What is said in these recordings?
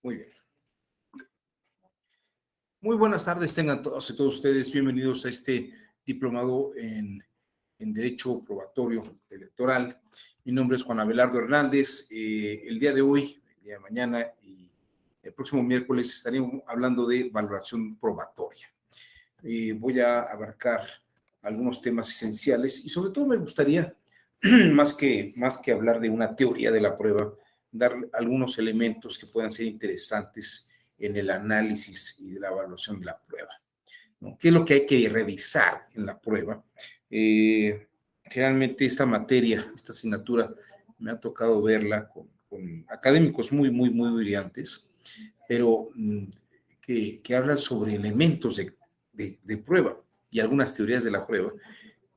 Muy bien. Muy buenas tardes, tengan todos y todos ustedes bienvenidos a este diplomado en Derecho Probatorio Electoral. Mi nombre es Juan Abelardo Hernández. El día de hoy, el día de mañana y el próximo miércoles estaremos hablando de valoración probatoria. Voy a abarcar algunos temas esenciales y sobre todo me gustaría, más que hablar de una teoría de la prueba, dar algunos elementos que puedan ser interesantes en el análisis y de la evaluación de la prueba, ¿no? ¿Qué es lo que hay que revisar en la prueba? Generalmente esta materia, esta asignatura, me ha tocado verla con académicos muy brillantes, pero que hablan sobre elementos de prueba y algunas teorías de la prueba,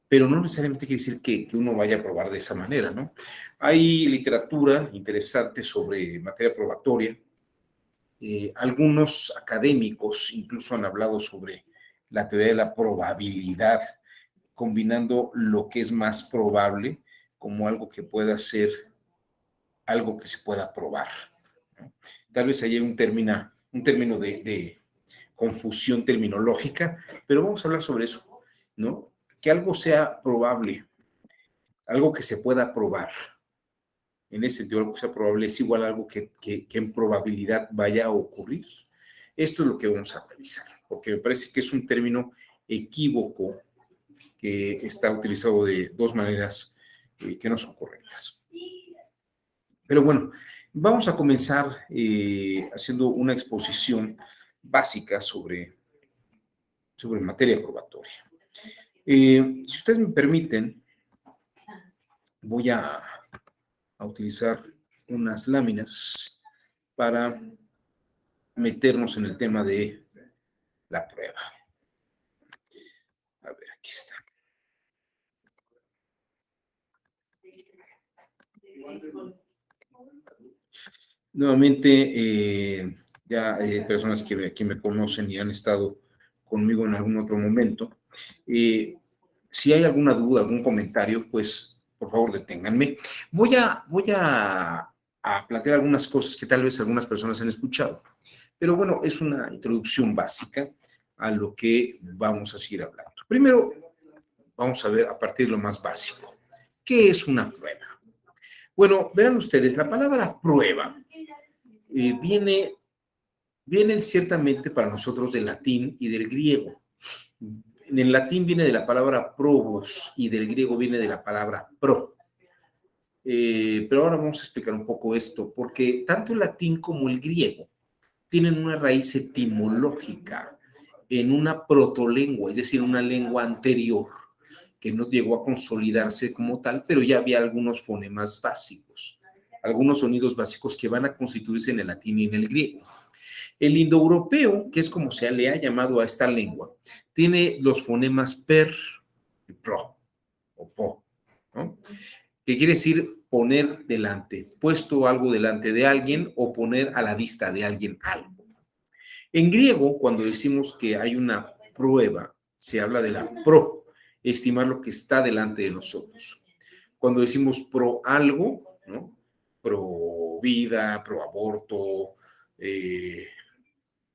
pero no necesariamente quiere decir que uno vaya a probar de esa manera, ¿no? Hay literatura interesante sobre materia probatoria. Algunos académicos incluso han hablado sobre la teoría de la probabilidad, combinando lo que es más probable como algo que pueda ser algo que se pueda probar, ¿no? Tal vez haya un término de confusión terminológica, pero vamos a hablar sobre eso, ¿no? Que algo sea probable, algo que se pueda probar. En ese sentido, algo que sea probable es igual a algo que en probabilidad vaya a ocurrir. Esto es lo que vamos a revisar, porque me parece que es un término equívoco que está utilizado de dos maneras que no son correctas. Pero bueno, vamos a comenzar haciendo una exposición básica sobre materia probatoria. Si ustedes me permiten, voy a utilizar unas láminas para meternos en el tema de la prueba. A ver, aquí está. Nuevamente, ya personas que me conocen y han estado conmigo en algún otro momento. Si hay alguna duda, algún comentario, pues por favor deténganme. Voy a plantear algunas cosas que tal vez algunas personas han escuchado, pero bueno, es una introducción básica a lo que vamos a seguir hablando. Primero, vamos a ver a partir de lo más básico. ¿Qué es una prueba? Bueno, verán ustedes, la palabra prueba viene ciertamente para nosotros del latín y del griego. En el latín viene de la palabra probus y del griego viene de la palabra pro. Pero ahora vamos a explicar un poco esto, porque tanto el latín como el griego tienen una raíz etimológica en una protolengua, es decir, una lengua anterior que no llegó a consolidarse como tal, pero ya había algunos fonemas básicos, algunos sonidos básicos que van a constituirse en el latín y en el griego. El indoeuropeo, que es como se le ha llamado a esta lengua, tiene los fonemas per y pro o po, ¿no? Que quiere decir poner delante, puesto algo delante de alguien o poner a la vista de alguien algo. En griego, cuando decimos que hay una prueba, se habla de la pro, estimar lo que está delante de nosotros. Cuando decimos pro algo, ¿no? Pro vida, pro aborto,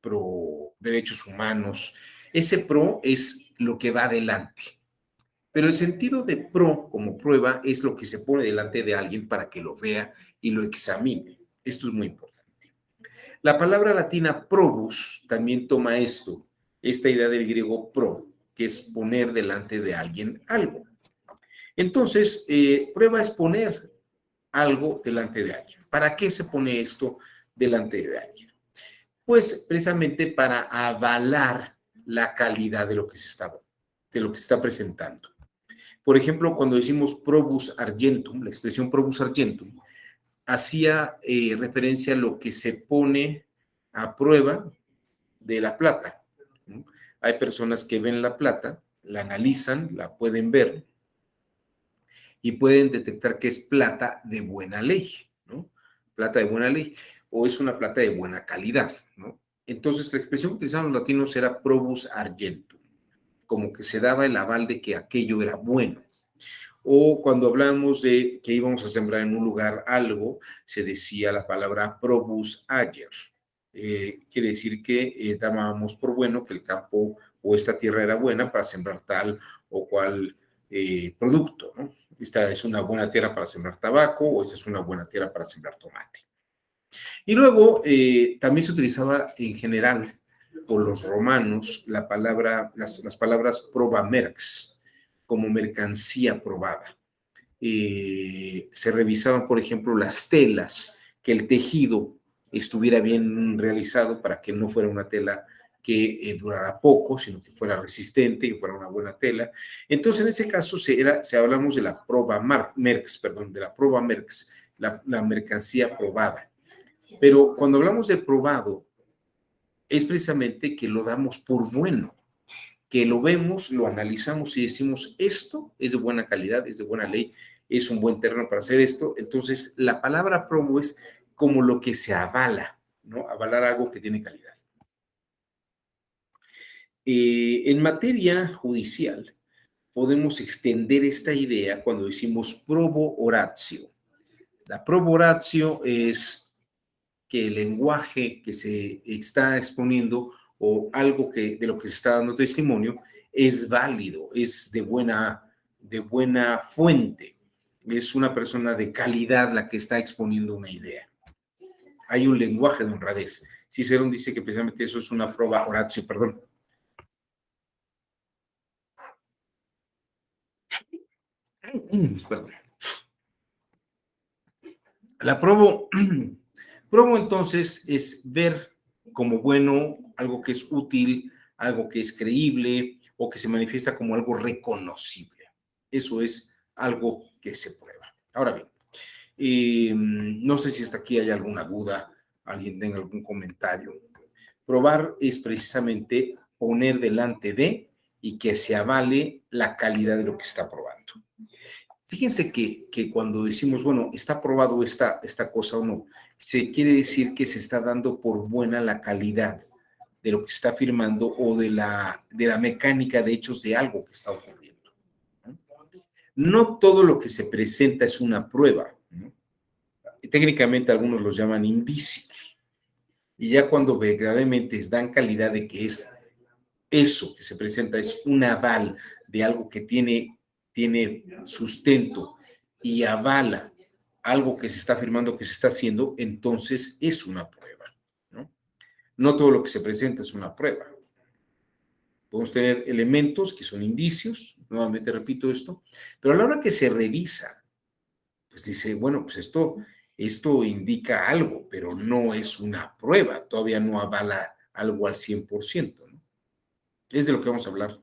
pro derechos humanos, ese pro es lo que va adelante. Pero el sentido de pro como prueba es lo que se pone delante de alguien para que lo vea y lo examine. Esto es muy importante. La palabra latina probus también toma esta idea del griego pro, que es poner delante de alguien algo. Entonces, prueba es poner algo delante de alguien. ¿Para qué se pone esto delante de alguien? Pues precisamente para avalar la calidad de lo que de lo que se está presentando. Por ejemplo, cuando decimos probus argentum, la expresión probus argentum, hacía referencia a lo que se pone a prueba de la plata, ¿no? Hay personas que ven la plata, la analizan, la pueden ver y pueden detectar que es plata de buena ley, ¿no? Plata de buena ley, o es una plata de buena calidad, ¿no? Entonces, la expresión que utilizaban los latinos era probus argentum, como que se daba el aval de que aquello era bueno. O cuando hablamos de que íbamos a sembrar en un lugar algo, se decía la palabra probus ager, Quiere decir que dábamos por bueno que el campo o esta tierra era buena para sembrar tal o cual producto, ¿no? Esta es una buena tierra para sembrar tabaco o esta es una buena tierra para sembrar tomate. Y luego también se utilizaba en general por los romanos las palabras proba merx, como mercancía probada. Se revisaban, por ejemplo, las telas, que el tejido estuviera bien realizado para que no fuera una tela que durara poco, sino que fuera resistente y fuera una buena tela. Entonces, en ese caso, hablamos de la proba merx, perdón, de la proba merx, la mercancía probada. Pero cuando hablamos de probado, es precisamente que lo damos por bueno, que lo vemos, lo analizamos y decimos, esto es de buena calidad, es de buena ley, es un buen terreno para hacer esto. Entonces, la palabra probo es como lo que se avala, ¿no? Avalar algo que tiene calidad. En materia judicial, podemos extender esta idea cuando decimos probo oratio. La probo oratio es que el lenguaje que se está exponiendo o algo de lo que se está dando testimonio es válido, es de buena fuente, es una persona de calidad la que está exponiendo una idea. Hay un lenguaje de honradez. Cicerón dice que precisamente eso es una proba oratio, perdón. Perdón. La probo entonces es ver como bueno algo que es útil, algo que es creíble o que se manifiesta como algo reconocible. Eso es algo que se prueba. Ahora bien, no sé si hasta aquí hay alguna duda, alguien tenga algún comentario. Probar es precisamente poner delante de y que se avale la calidad de lo que está probando. Fíjense que cuando decimos, bueno, está probado esta cosa o no, se quiere decir que se está dando por buena la calidad de lo que está afirmando o de la mecánica de hechos de algo que está ocurriendo. No todo lo que se presenta es una prueba, ¿no? Técnicamente algunos los llaman indicios. Y ya cuando verdaderamente dan calidad de que es eso que se presenta, es un aval de algo que tiene sustento y avala algo que se está afirmando que se está haciendo, entonces es una prueba, ¿no? No todo lo que se presenta es una prueba. Podemos tener elementos que son indicios, nuevamente repito esto, pero a la hora que se revisa, pues dice, bueno, pues esto indica algo, pero no es una prueba, todavía no avala algo al 100%, ¿no? Es de lo que vamos a hablar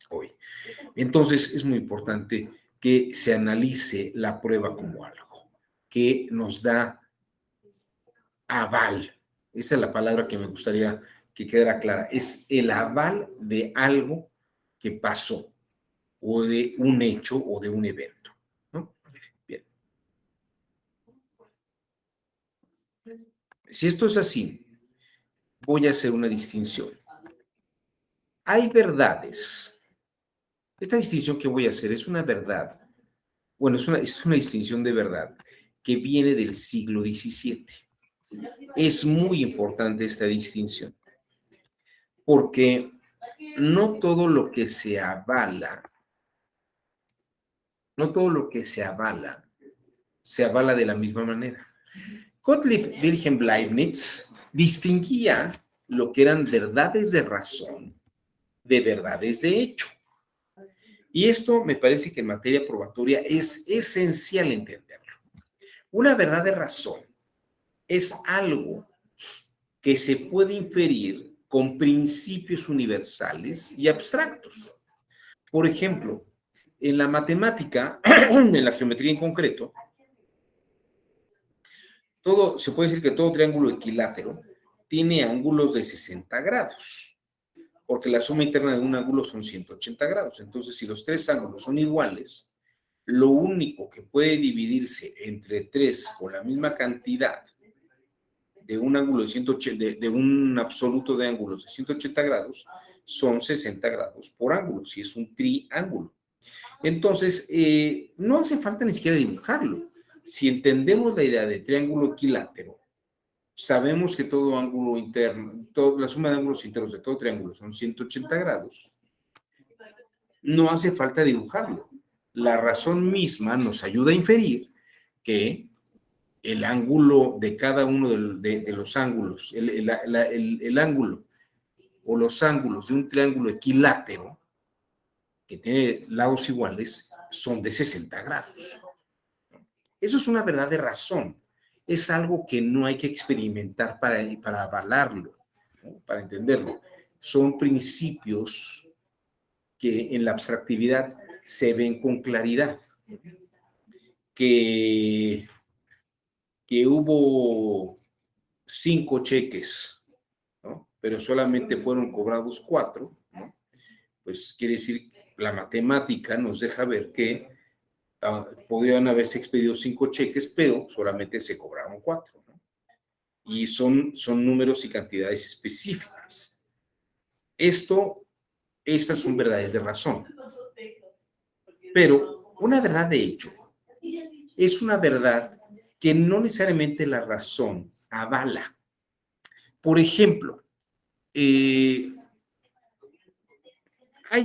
hoy. Entonces, es muy importante que se analice la prueba como algo que nos da aval. Esa es la palabra que me gustaría que quedara clara. Es el aval de algo que pasó o de un hecho o de un evento, ¿no? Bien. Si esto es así, voy a hacer una distinción. Hay verdades. Esta distinción que voy a hacer es una verdad. Bueno, es una distinción de verdad que viene del siglo XVII. Es muy importante esta distinción, porque no todo lo que se avala, no todo lo que se avala de la misma manera. Gottlieb Wilhelm Leibniz distinguía lo que eran verdades de razón de verdades de hecho. Y esto me parece que en materia probatoria es esencial entenderlo. Una verdad de razón es algo que se puede inferir con principios universales y abstractos. Por ejemplo, en la matemática, en la geometría en concreto, se puede decir que todo triángulo equilátero tiene ángulos de 60 grados, porque la suma interna de un ángulo son 180 grados. Entonces, si los tres ángulos son iguales, lo único que puede dividirse entre tres con la misma cantidad de un ángulo de 180, de un absoluto de ángulos de 180 grados, son 60 grados por ángulo, si es un triángulo. Entonces, no hace falta ni siquiera dibujarlo. Si entendemos la idea de triángulo equilátero, Sabemos que todo ángulo interno, la suma de ángulos internos de todo triángulo son 180 grados. No hace falta dibujarlo. La razón misma nos ayuda a inferir que el ángulo de cada uno de los ángulos, el ángulo o los ángulos de un triángulo equilátero que tiene lados iguales son de 60 grados. Eso es una verdad de razón. Es algo que no hay que experimentar para avalarlo, ¿no? Para entenderlo. Son principios que en la abstractividad se ven con claridad. Que hubo 5 cheques, ¿no? Pero solamente fueron cobrados 4, ¿no? Pues quiere decir, la matemática nos deja ver que podrían haberse expedido 5 cheques, pero solamente se cobraron 4, ¿no? Y son números y cantidades específicas. Estas son verdades de razón. Pero una verdad de hecho es una verdad que no necesariamente la razón avala. Por ejemplo, hay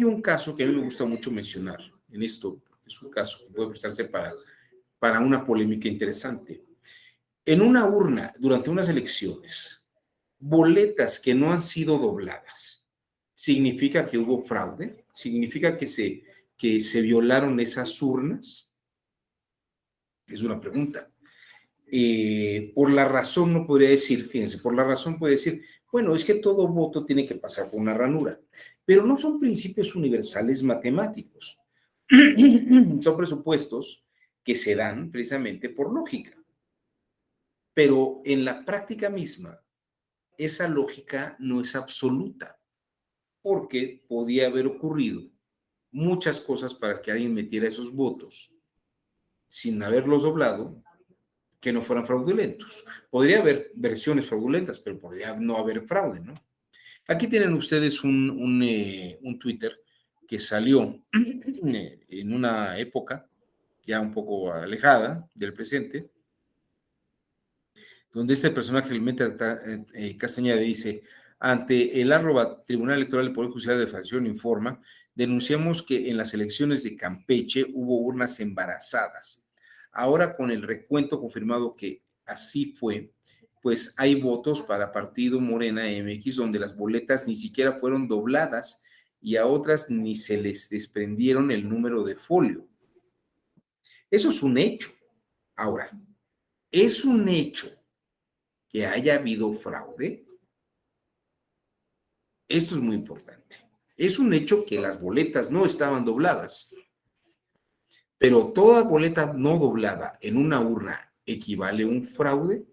un caso que a mí me gusta mucho mencionar en esto. Es un caso que puede prestarse para una polémica interesante. En una urna, durante unas elecciones, boletas que no han sido dobladas, ¿significa que hubo fraude? ¿Significa que se violaron esas urnas? Es una pregunta. Por la razón no podría decir, fíjense, por la razón puede decir, bueno, es que todo voto tiene que pasar por una ranura, pero no son principios universales matemáticos. Son presupuestos que se dan precisamente por lógica. Pero en la práctica misma, esa lógica no es absoluta, porque podía haber ocurrido muchas cosas para que alguien metiera esos votos sin haberlos doblado, que no fueran fraudulentos. Podría haber versiones fraudulentas, pero podría no haber fraude, ¿no? Aquí tienen ustedes un Twitter que salió en una época ya un poco alejada del presente, donde este personaje, Castañeda, dice: ante el Tribunal Electoral del Poder Judicial de la Federación informa, denunciamos que en las elecciones de Campeche hubo urnas embarazadas. Ahora, con el recuento confirmado que así fue, pues hay votos para Partido Morena MX donde las boletas ni siquiera fueron dobladas y a otras ni se les desprendieron el número de folio. Eso es un hecho. Ahora, es un hecho que haya habido fraude. Esto es muy importante. Es un hecho que las boletas no estaban dobladas, pero toda boleta no doblada en una urna equivale a un fraude.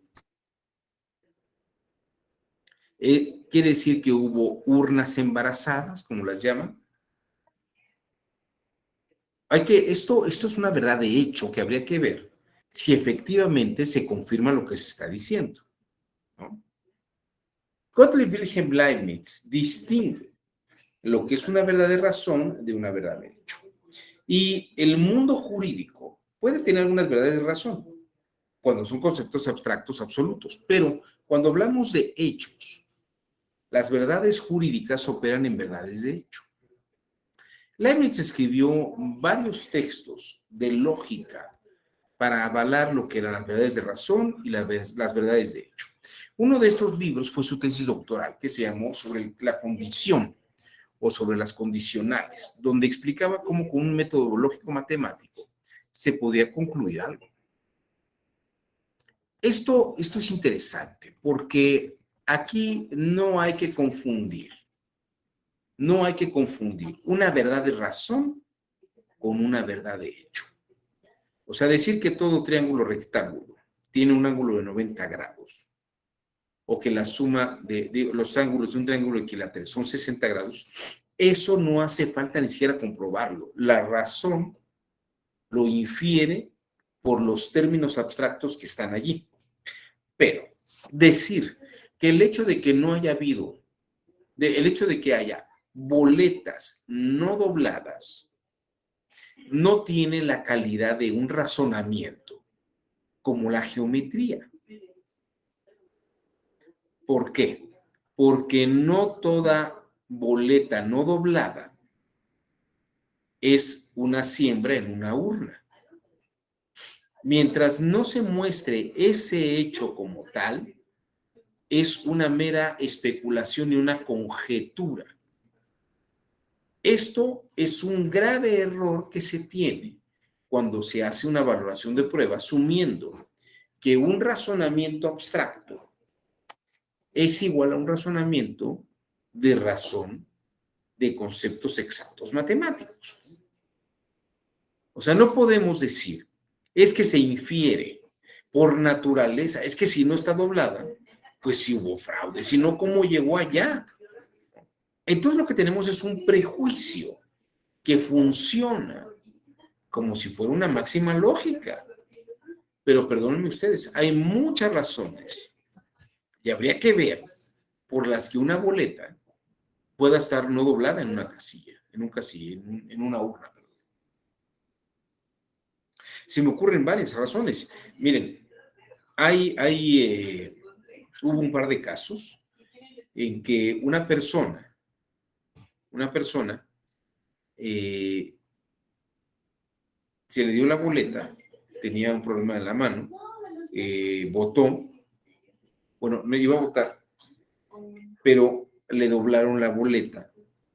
Quiere decir que hubo urnas embarazadas, como las llaman. Esto es una verdad de hecho que habría que ver si efectivamente se confirma lo que se está diciendo, ¿no? Gottlieb Wilhelm Leibniz distingue lo que es una verdad de razón de una verdad de hecho. Y el mundo jurídico puede tener algunas verdades de razón cuando son conceptos abstractos absolutos, pero cuando hablamos de hechos, las verdades jurídicas operan en verdades de hecho. Leibniz escribió varios textos de lógica para avalar lo que eran las verdades de razón y las verdades de hecho. Uno de estos libros fue su tesis doctoral, que se llamó Sobre la condición o sobre las condicionales, donde explicaba cómo con un método lógico matemático se podía concluir algo. Esto es interesante porque aquí no hay que confundir una verdad de razón con una verdad de hecho. O sea, decir que todo triángulo rectángulo tiene un ángulo de 90 grados o que la suma de los ángulos de un triángulo equilátero son 60 grados, eso no hace falta ni siquiera comprobarlo. La razón lo infiere por los términos abstractos que están allí. Pero decir que el hecho de que no haya habido, el hecho de que haya boletas no dobladas, no tiene la calidad de un razonamiento como la geometría. ¿Por qué? Porque no toda boleta no doblada es una siembra en una urna. Mientras no se muestre ese hecho como tal, es una mera especulación y una conjetura. Esto es un grave error que se tiene cuando se hace una valoración de prueba, asumiendo que un razonamiento abstracto es igual a un razonamiento de razón de conceptos exactos matemáticos. O sea, no podemos decir, es que se infiere por naturaleza, es que si no está doblada, pues sí hubo fraude, si no, ¿cómo llegó allá? Entonces lo que tenemos es un prejuicio que funciona como si fuera una máxima lógica. Pero perdónenme ustedes, hay muchas razones y habría que ver por las que una boleta pueda estar no doblada en una casilla, en una urna. Se me ocurren varias razones. Miren, hubo un par de casos en que una persona eh, se le dio la boleta, tenía un problema en la mano, votó, bueno, no iba a votar, pero le doblaron la boleta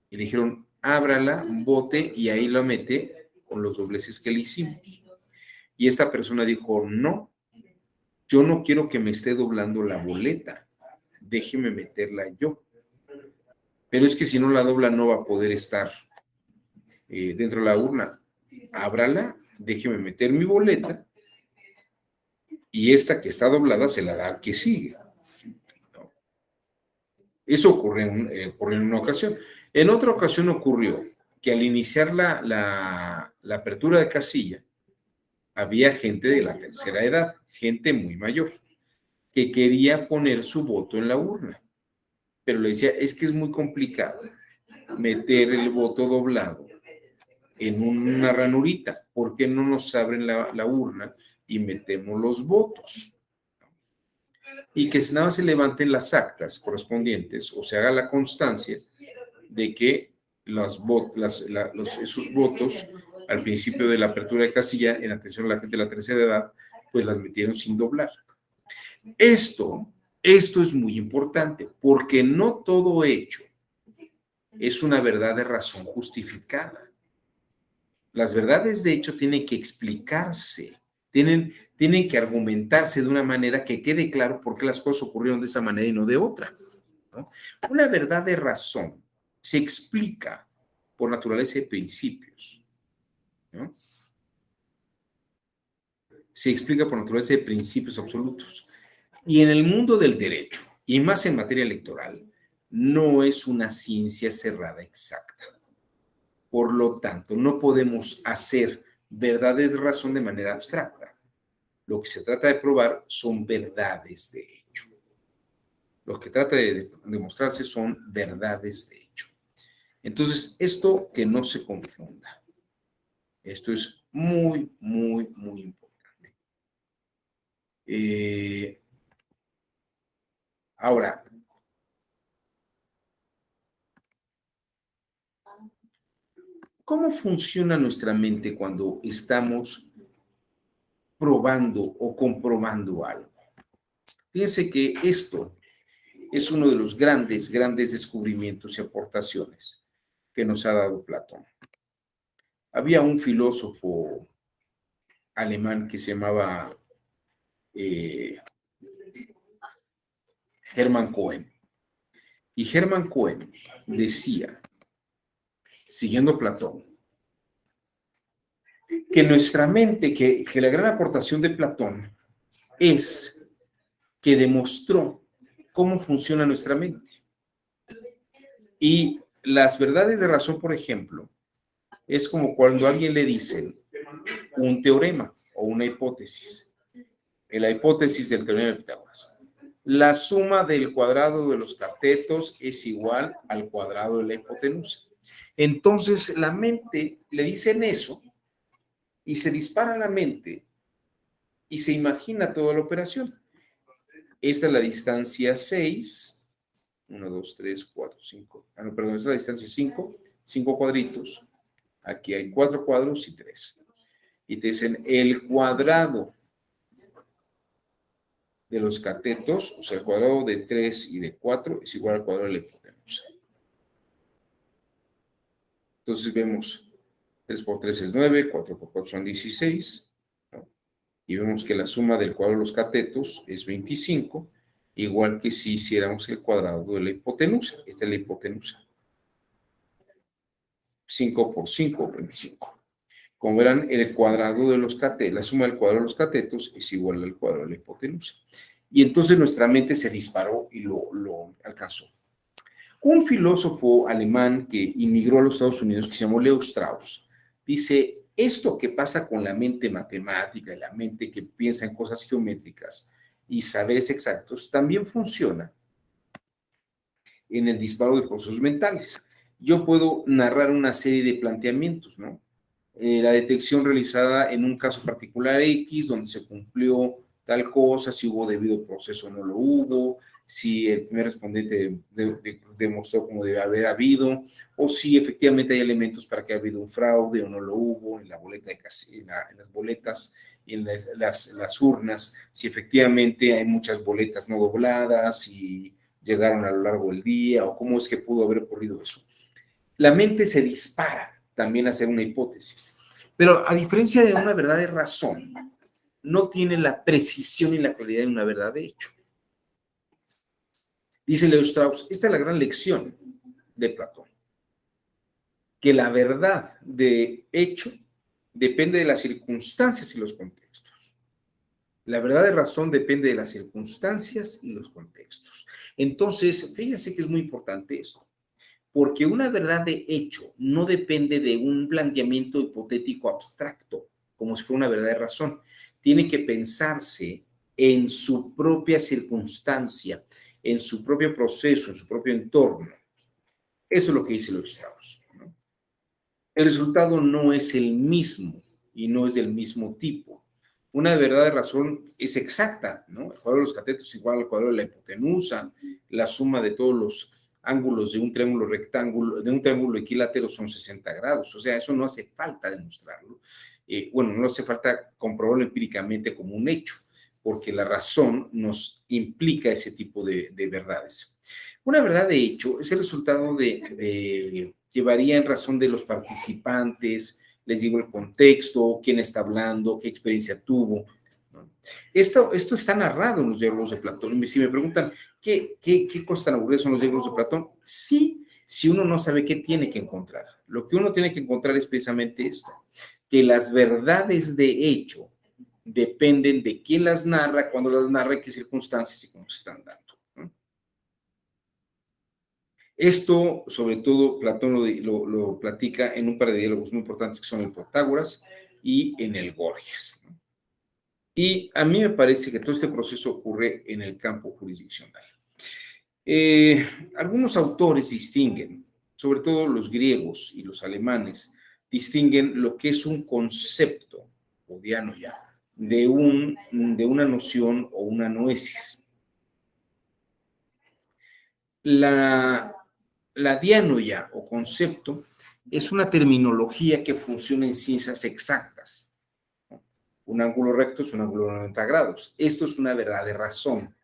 y le dijeron, ábrala, vote y ahí la mete con los dobleces que le hicimos. Y esta persona dijo, no, yo no quiero que me esté doblando la boleta, déjeme meterla yo. Pero es que si no la dobla no va a poder estar dentro de la urna. Ábrala, déjeme meter mi boleta y esta que está doblada se la da al que sigue. ¿No? Eso ocurrió en una ocasión. En otra ocasión ocurrió que al iniciar la apertura de casilla, había gente de la tercera edad, gente muy mayor, que quería poner su voto en la urna, pero le decía, es que es muy complicado meter el voto doblado en una ranurita, ¿por qué no nos abren la urna y metemos los votos? Y que nada más se levanten las actas correspondientes o se haga la constancia de que esos votos al principio de la apertura de casilla, en atención a la gente de la tercera edad, pues las metieron sin doblar. Esto es muy importante porque no todo hecho es una verdad de razón justificada. Las verdades de hecho tienen que explicarse, tienen que argumentarse de una manera que quede claro por qué las cosas ocurrieron de esa manera y no de otra, ¿no? Una verdad de razón se explica por naturaleza de principios, ¿no? Se explica por naturaleza de principios absolutos. Y en el mundo del derecho, y más en materia electoral, no es una ciencia cerrada exacta. Por lo tanto, no podemos hacer verdades de razón de manera abstracta. Lo que se trata de probar son verdades de hecho. Lo que trata de demostrarse son verdades de hecho. Entonces, esto que no se confunda. Esto es muy, muy, muy importante. Ahora, ¿cómo funciona nuestra mente cuando estamos probando o comprobando algo? Fíjense que esto es uno de los grandes, grandes descubrimientos y aportaciones que nos ha dado Platón. Había un filósofo alemán que se llamaba Hermann Cohen. Y Hermann Cohen decía, siguiendo Platón, que nuestra mente, que la gran aportación de Platón es que demostró cómo funciona nuestra mente. Y las verdades de razón, por ejemplo, es como cuando a alguien le dicen un teorema o una hipótesis. La hipótesis del teorema de Pitágoras. La suma del cuadrado de los catetos es igual al cuadrado de la hipotenusa. Entonces la mente le dicen eso y se dispara la mente y se imagina toda la operación. Esta es la distancia 6. 1, 2, 3, 4, 5. Ah, no, perdón, esta es la distancia 5. 5 cuadritos. Aquí hay 4 cuadros y 3. Y te dicen el cuadrado de los catetos, o sea, el cuadrado de 3 y de 4 es igual al cuadrado de la hipotenusa. Entonces vemos 3 por 3 es 9, 4 por 4 son 16, ¿no? Y vemos que la suma del cuadrado de los catetos es 25, igual que si hiciéramos el cuadrado de la hipotenusa. Esta es la hipotenusa. 5 por 5, 25. Como verán, el cuadrado de los catetos, la suma del cuadrado de los catetos es igual al cuadrado de la hipotenusa. Y entonces nuestra mente se disparó y lo alcanzó. Un filósofo alemán que inmigró a los Estados Unidos, que se llamó Leo Strauss, dice, esto que pasa con la mente matemática y la mente que piensa en cosas geométricas y saberes exactos, también funciona en el disparo de procesos mentales. Yo puedo narrar una serie de planteamientos, ¿no? La detección realizada en un caso particular X, donde se cumplió tal cosa, si hubo debido proceso o no lo hubo, si el primer respondente demostró como debe haber habido, o si efectivamente hay elementos para que haya habido un fraude o no lo hubo en la boleta en las boletas, en las urnas, si efectivamente hay muchas boletas no dobladas, si llegaron a lo largo del día, o cómo es que pudo haber ocurrido eso. La mente se dispara también a hacer una hipótesis, pero a diferencia de una verdad de razón, no tiene la precisión y la claridad de una verdad de hecho. Dice Leo Strauss, esta es la gran lección de Platón, que la verdad de hecho depende de las circunstancias y los contextos. La verdad de razón depende de las circunstancias y los contextos. Entonces, fíjense que es muy importante esto, porque una verdad de hecho no depende de un planteamiento hipotético abstracto, como si fuera una verdad de razón. Tiene que pensarse en su propia circunstancia, en su propio proceso, en su propio entorno. Eso es lo que dice Leo Strauss, ¿no? El resultado no es el mismo y no es del mismo tipo. Una verdad de razón es exacta, ¿no? El cuadrado de los catetos es igual al cuadrado de la hipotenusa, la suma de todos los ángulos de un triángulo rectángulo, de un triángulo equilátero son 60 grados, o sea, eso no hace falta demostrarlo. Bueno, no hace falta comprobarlo empíricamente como un hecho, porque la razón nos implica ese tipo de verdades. Una verdad de hecho es el resultado que varía en razón de los participantes, les digo el contexto, quién está hablando, qué experiencia tuvo, ¿no? Esto está narrado en los diálogos de Platón. Y si me preguntan, ¿qué cosas tan aburridas son los diálogos de Platón? Sí, si uno no sabe qué tiene que encontrar. Lo que uno tiene que encontrar es precisamente esto, que las verdades de hecho dependen de quién las narra, cuándo las narra, en qué circunstancias y cómo se están dando, ¿no? Esto, sobre todo, Platón lo platica en un par de diálogos muy importantes que son el Protágoras y en el Gorgias, ¿no? Y a mí me parece que todo este proceso ocurre en el campo jurisdiccional. Eh, Algunos autores distinguen, sobre todo los griegos y los alemanes, distinguen lo que es un concepto, o dianoia, de una noción o una noesis. La, la dianoia o concepto es una terminología que funciona en ciencias exactas. Un ángulo recto es un ángulo de 90 grados. Esto es una verdad de razón.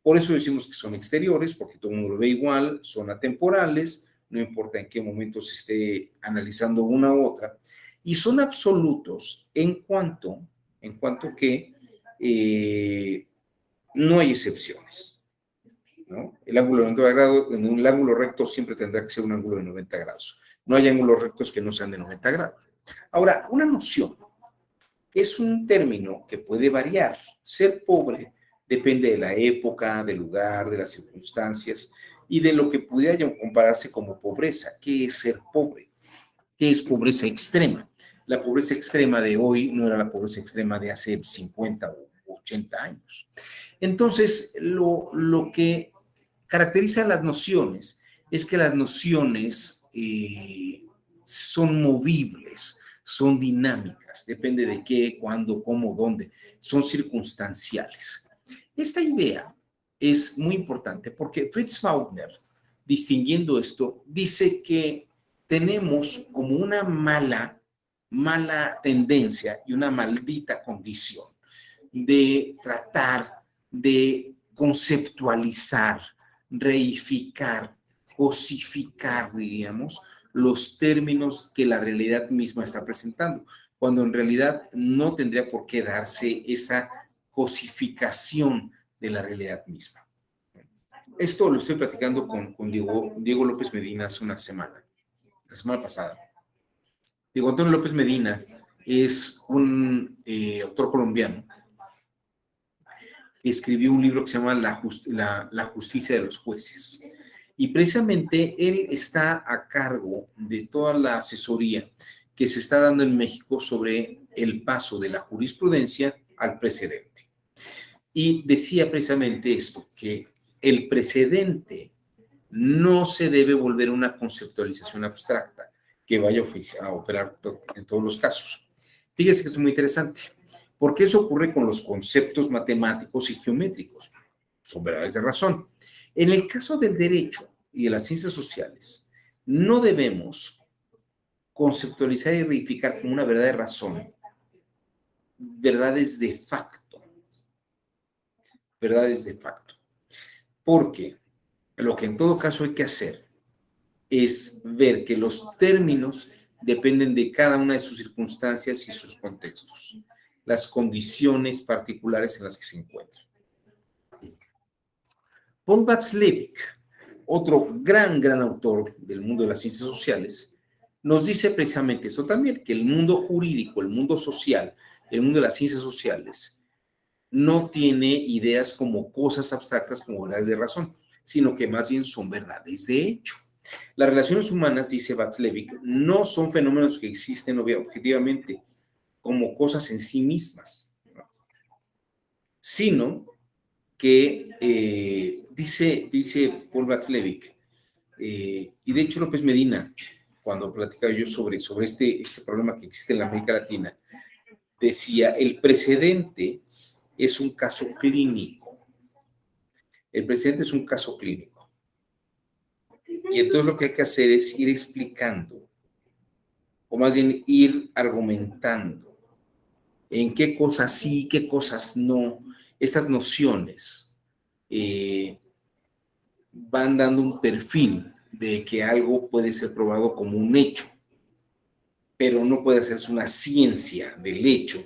Por eso decimos que son exteriores, porque todo el mundo lo ve igual, son atemporales, no importa en qué momento se esté analizando una u otra, y son absolutos en cuanto que no hay excepciones, ¿no? El ángulo de 90 grados, en un ángulo recto siempre tendrá que ser un ángulo de 90 grados. No hay ángulos rectos que no sean de 90 grados. Ahora, una noción es un término que puede variar. Ser pobre depende de la época, del lugar, de las circunstancias y de lo que pudiera compararse como pobreza. ¿Qué es ser pobre? ¿Qué es pobreza extrema? La pobreza extrema de hoy no era la pobreza extrema de hace 50 o 80 años. Entonces, lo que caracteriza a las nociones es que las nociones son movibles, son dinámicas, depende de qué, cuándo, cómo, dónde, son circunstanciales. Esta idea es muy importante porque Fritz Faulkner, distinguiendo esto, dice que tenemos como una mala tendencia y una maldita condición de tratar de conceptualizar, reificar, cosificar, diríamos, los términos que la realidad misma está presentando, cuando en realidad no tendría por qué darse esa cosificación de la realidad misma. Esto lo estoy platicando con Diego López Medina hace una semana, la semana pasada. Diego Antonio López Medina es un autor colombiano que escribió un libro que se llama La justicia de los jueces. Y precisamente él está a cargo de toda la asesoría que se está dando en México sobre el paso de la jurisprudencia al precedente. Y decía precisamente esto, que el precedente no se debe volver una conceptualización abstracta que vaya a operar en todos los casos. Fíjese que es muy interesante, porque eso ocurre con los conceptos matemáticos y geométricos. Son verdades de razón. En el caso del derecho y de las ciencias sociales, no debemos conceptualizar y verificar como una verdad de razón verdades de facto. Verdades de facto. Porque lo que en todo caso hay que hacer es ver que los términos dependen de cada una de sus circunstancias y sus contextos, las condiciones particulares en las que se encuentran. Paul Watzlawick, otro gran autor del mundo de las ciencias sociales, nos dice precisamente esto también, que el mundo jurídico, el mundo social, el mundo de las ciencias sociales, no tiene ideas como cosas abstractas como verdades de razón, sino que más bien son verdades de hecho. Las relaciones humanas, dice Watzlawick, no son fenómenos que existen objetivamente como cosas en sí mismas, ¿no? Sino que dice Paul Watzlawick, y de hecho López Medina, cuando platicaba yo sobre este problema que existe en la América Latina, decía, el precedente es un caso clínico. El precedente es un caso clínico. Y entonces lo que hay que hacer es ir explicando, o más bien ir argumentando en qué cosas sí, qué cosas no. Estas nociones van dando un perfil de que algo puede ser probado como un hecho, pero no puede hacerse una ciencia del hecho,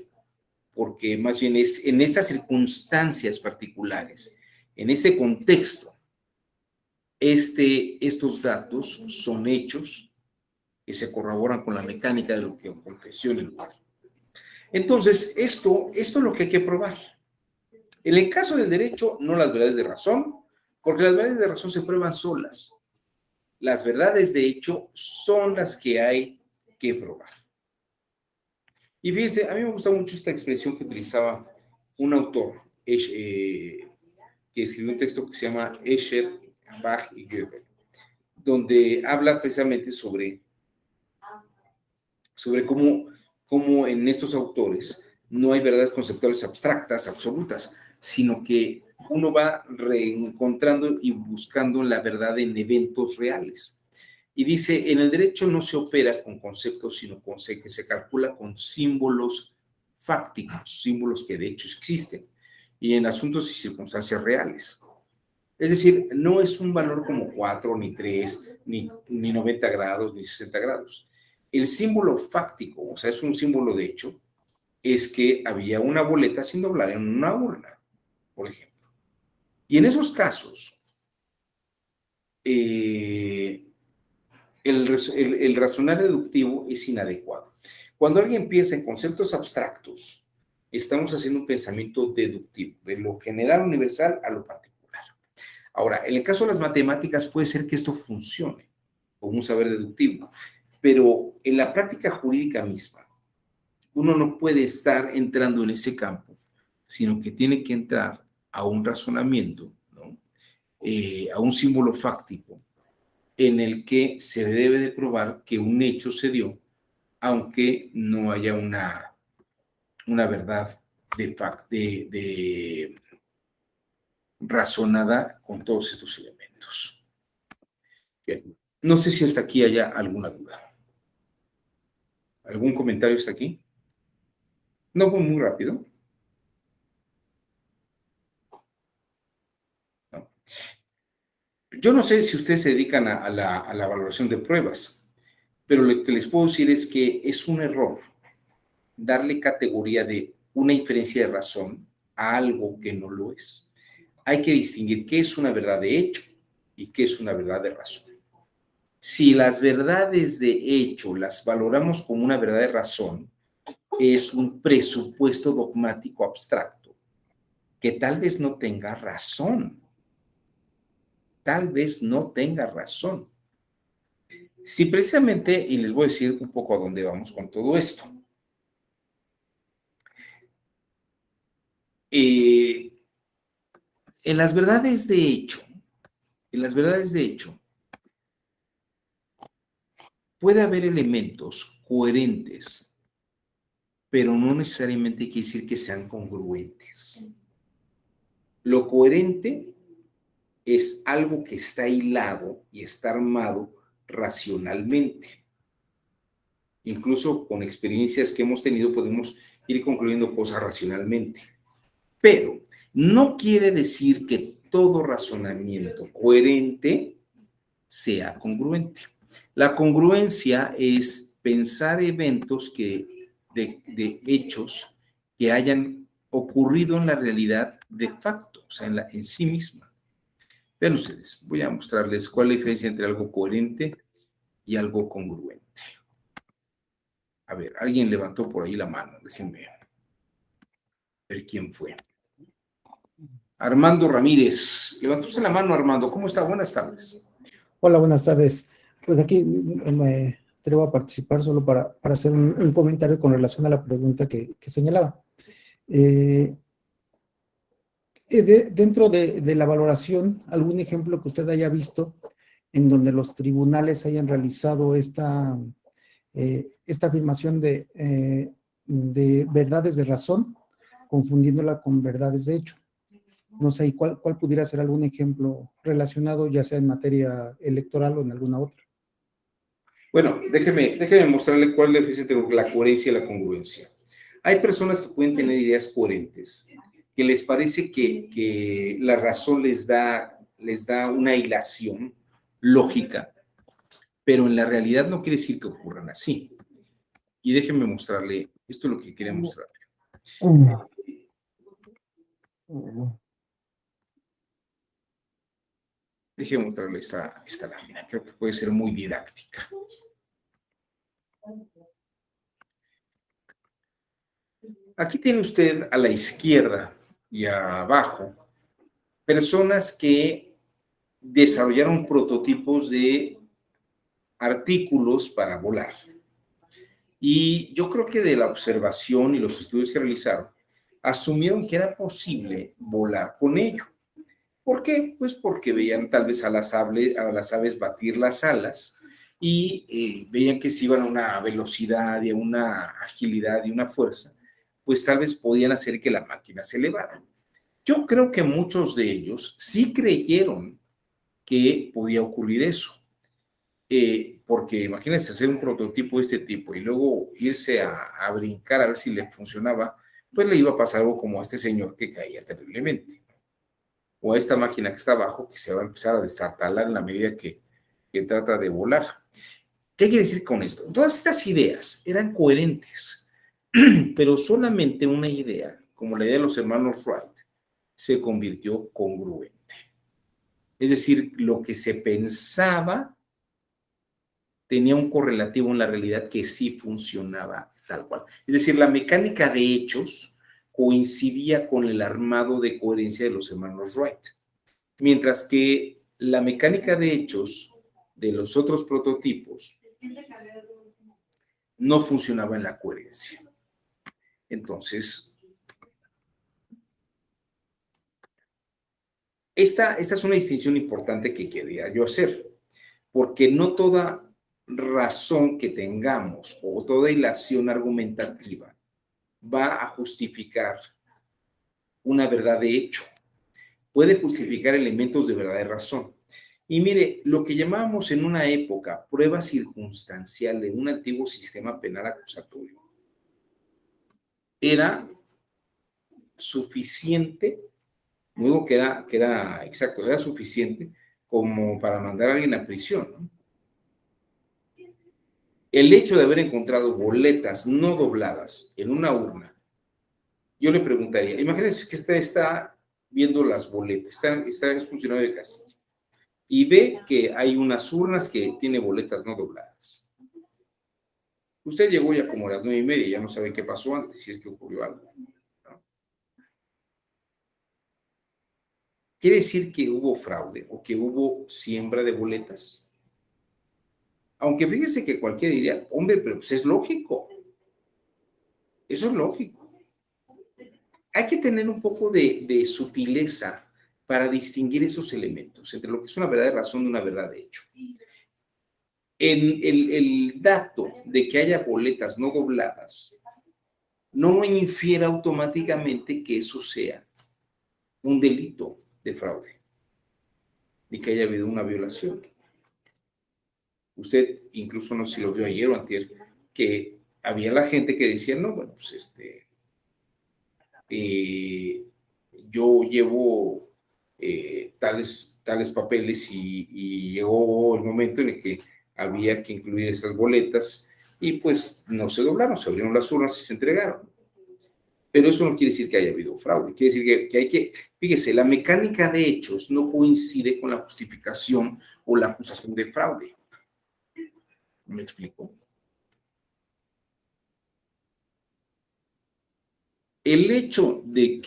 porque más bien es en estas circunstancias particulares, en este contexto, estos datos son hechos que se corroboran con la mecánica de lo que aconteció en el lugar. Entonces, esto es lo que hay que probar. En el caso del derecho, no las verdades de razón, porque las verdades de razón se prueban solas. Las verdades de hecho son las que hay que probar. Y fíjense, a mí me gusta mucho esta expresión que utilizaba un autor que escribió un texto que se llama Escher, Bach y Goebel, donde habla precisamente sobre cómo en estos autores no hay verdades conceptuales abstractas, absolutas, sino que uno va reencontrando y buscando la verdad en eventos reales. Y dice, en el derecho no se opera con conceptos, sino que se calcula con símbolos fácticos, símbolos que de hecho existen, y en asuntos y circunstancias reales. Es decir, no es un valor como 4, ni 3, ni 90 grados, ni 60 grados. El símbolo fáctico, o sea, es un símbolo de hecho, es que había una boleta sin doblar en una urna, por ejemplo. Y en esos casos, el razonar deductivo es inadecuado. Cuando alguien piensa en conceptos abstractos, estamos haciendo un pensamiento deductivo, de lo general universal a lo particular. Ahora, en el caso de las matemáticas puede ser que esto funcione como un saber deductivo, pero en la práctica jurídica misma, uno no puede estar entrando en ese campo, sino que tiene que entrar a un razonamiento, ¿no? A un símbolo fáctico en el que se debe de probar que un hecho se dio, aunque no haya una verdad de razonada con todos estos elementos. Bien. No sé si hasta aquí haya alguna duda. ¿Algún comentario hasta aquí? ¿No fue muy rápido? No. Yo no sé si ustedes se dedican a la valoración de pruebas, pero lo que les puedo decir es que es un error darle categoría de una inferencia de razón a algo que no lo es. Hay que distinguir qué es una verdad de hecho y qué es una verdad de razón. Si las verdades de hecho las valoramos como una verdad de razón, es un presupuesto dogmático abstracto que tal vez no tenga razón, tal vez no tenga razón. Si precisamente, y les voy a decir un poco a dónde vamos con todo esto. Eh, en las verdades de hecho, en las verdades de hecho, puede haber elementos coherentes, pero no necesariamente quiere decir que sean congruentes. Lo coherente es algo que está hilado y está armado racionalmente. Incluso con experiencias que hemos tenido podemos ir concluyendo cosas racionalmente. Pero no quiere decir que todo razonamiento coherente sea congruente. La congruencia es pensar eventos de hechos que hayan ocurrido en la realidad de facto, o sea, en sí misma. Vean ustedes, voy a mostrarles cuál es la diferencia entre algo coherente y algo congruente. A ver, alguien levantó por ahí la mano, déjenme ver quién fue. Armando Ramírez. Levantó usted la mano, Armando. ¿Cómo está? Buenas tardes. Hola, buenas tardes. Pues aquí me atrevo a participar solo para hacer un comentario con relación a la pregunta que señalaba. Eh, Dentro de la valoración, ¿algún ejemplo que usted haya visto en donde los tribunales hayan realizado esta afirmación de verdades de razón, confundiéndola con verdades de hecho? No sé, ¿cuál pudiera ser algún ejemplo relacionado, ya sea en materia electoral o en alguna otra? Bueno, déjeme mostrarle cuál es la diferencia entre la coherencia y la congruencia. Hay personas que pueden tener ideas coherentes, que les parece que la razón les da una hilación lógica, pero en la realidad no quiere decir que ocurran así. Y déjenme mostrarle, esto es lo que quería mostrarle. Déjenme mostrarle esta lámina, creo que puede ser muy didáctica. Aquí tiene usted a la izquierda y abajo personas que desarrollaron prototipos de artículos para volar. Y yo creo que de la observación y los estudios que realizaron, asumieron que era posible volar con ello. ¿Por qué? Pues porque veían tal vez a las aves batir las alas y veían que si iban a una velocidad y a una agilidad y una fuerza, pues tal vez podían hacer que la máquina se elevara. Yo creo que muchos de ellos sí creyeron que podía ocurrir eso. Porque imagínense hacer un prototipo de este tipo y luego irse a brincar a ver si le funcionaba, pues le iba a pasar algo como a este señor que caía terriblemente, o a esta máquina que está abajo que se va a empezar a destartalar en la medida que trata de volar. ¿Qué quiere decir con esto? Todas estas ideas eran coherentes, pero solamente una idea, como la idea de los hermanos Wright, se convirtió congruente. Es decir, lo que se pensaba tenía un correlativo en la realidad que sí funcionaba tal cual. Es decir, la mecánica de hechos coincidía con el armado de coherencia de los hermanos Wright, mientras que la mecánica de hechos de los otros prototipos no funcionaba en la coherencia. Entonces, esta es una distinción importante que quería yo hacer, porque no toda razón que tengamos o toda hilación argumentativa va a justificar una verdad de hecho. puede justificar elementos de verdad y razón. Y mire, lo que llamábamos en una época prueba circunstancial de un antiguo sistema penal acusatorio era suficiente, no digo que era exacto, era suficiente como para mandar a alguien a prisión, ¿no? El hecho de haber encontrado boletas no dobladas en una urna, yo le preguntaría, imagínense que usted está viendo las boletas, es funcionario de casilla, y ve que hay unas urnas que tiene boletas no dobladas. Usted llegó ya como a las 9:30, ya no sabe qué pasó antes, si es que ocurrió algo, ¿no? ¿Quiere decir que hubo fraude o que hubo siembra de boletas? Aunque fíjese que cualquiera diría, hombre, pero pues es lógico, eso es lógico. Hay que tener un poco de sutileza para distinguir esos elementos entre lo que es una verdad de razón de una verdad de hecho. El dato de que haya boletas no dobladas no infiere automáticamente que eso sea un delito de fraude, ni que haya habido una violación. Usted incluso no sé si lo vio ayer o antier, que había la gente que decía, no, bueno, pues eh, yo llevo tales papeles y llegó el momento en el que había que incluir esas boletas y pues no se doblaron, se abrieron las urnas y se entregaron. Pero eso no quiere decir que haya habido fraude, quiere decir que hay que, fíjese, la mecánica de hechos no coincide con la justificación o la acusación de fraude. ¿Me explico? El hecho de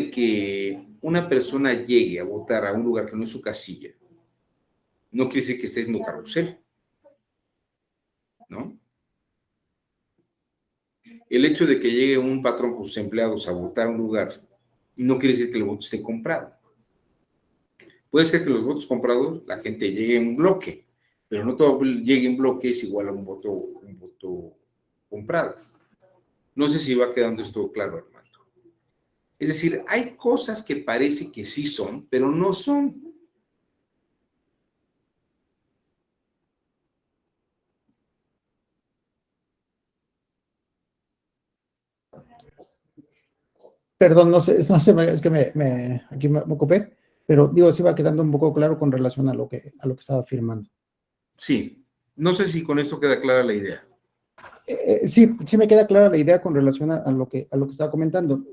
que una persona llegue a votar a un lugar que no es su casilla, no quiere decir que esté en un carrusel, ¿no? El hecho de que llegue un patrón con sus empleados a votar a un lugar, no quiere decir que el voto esté comprado. Puede ser que los votos comprados, la gente llegue en bloque, pero no todo llegue en bloque es igual a un voto comprado. No sé si va quedando esto claro, Armando. Es decir, hay cosas que parece que sí son, pero no son. Perdón, no sé, es que aquí me ocupé, pero digo, sí va quedando un poco claro con relación a lo que estaba afirmando. Sí, no sé si con esto queda clara la idea. Sí, sí me queda clara la idea con relación a lo que estaba comentando.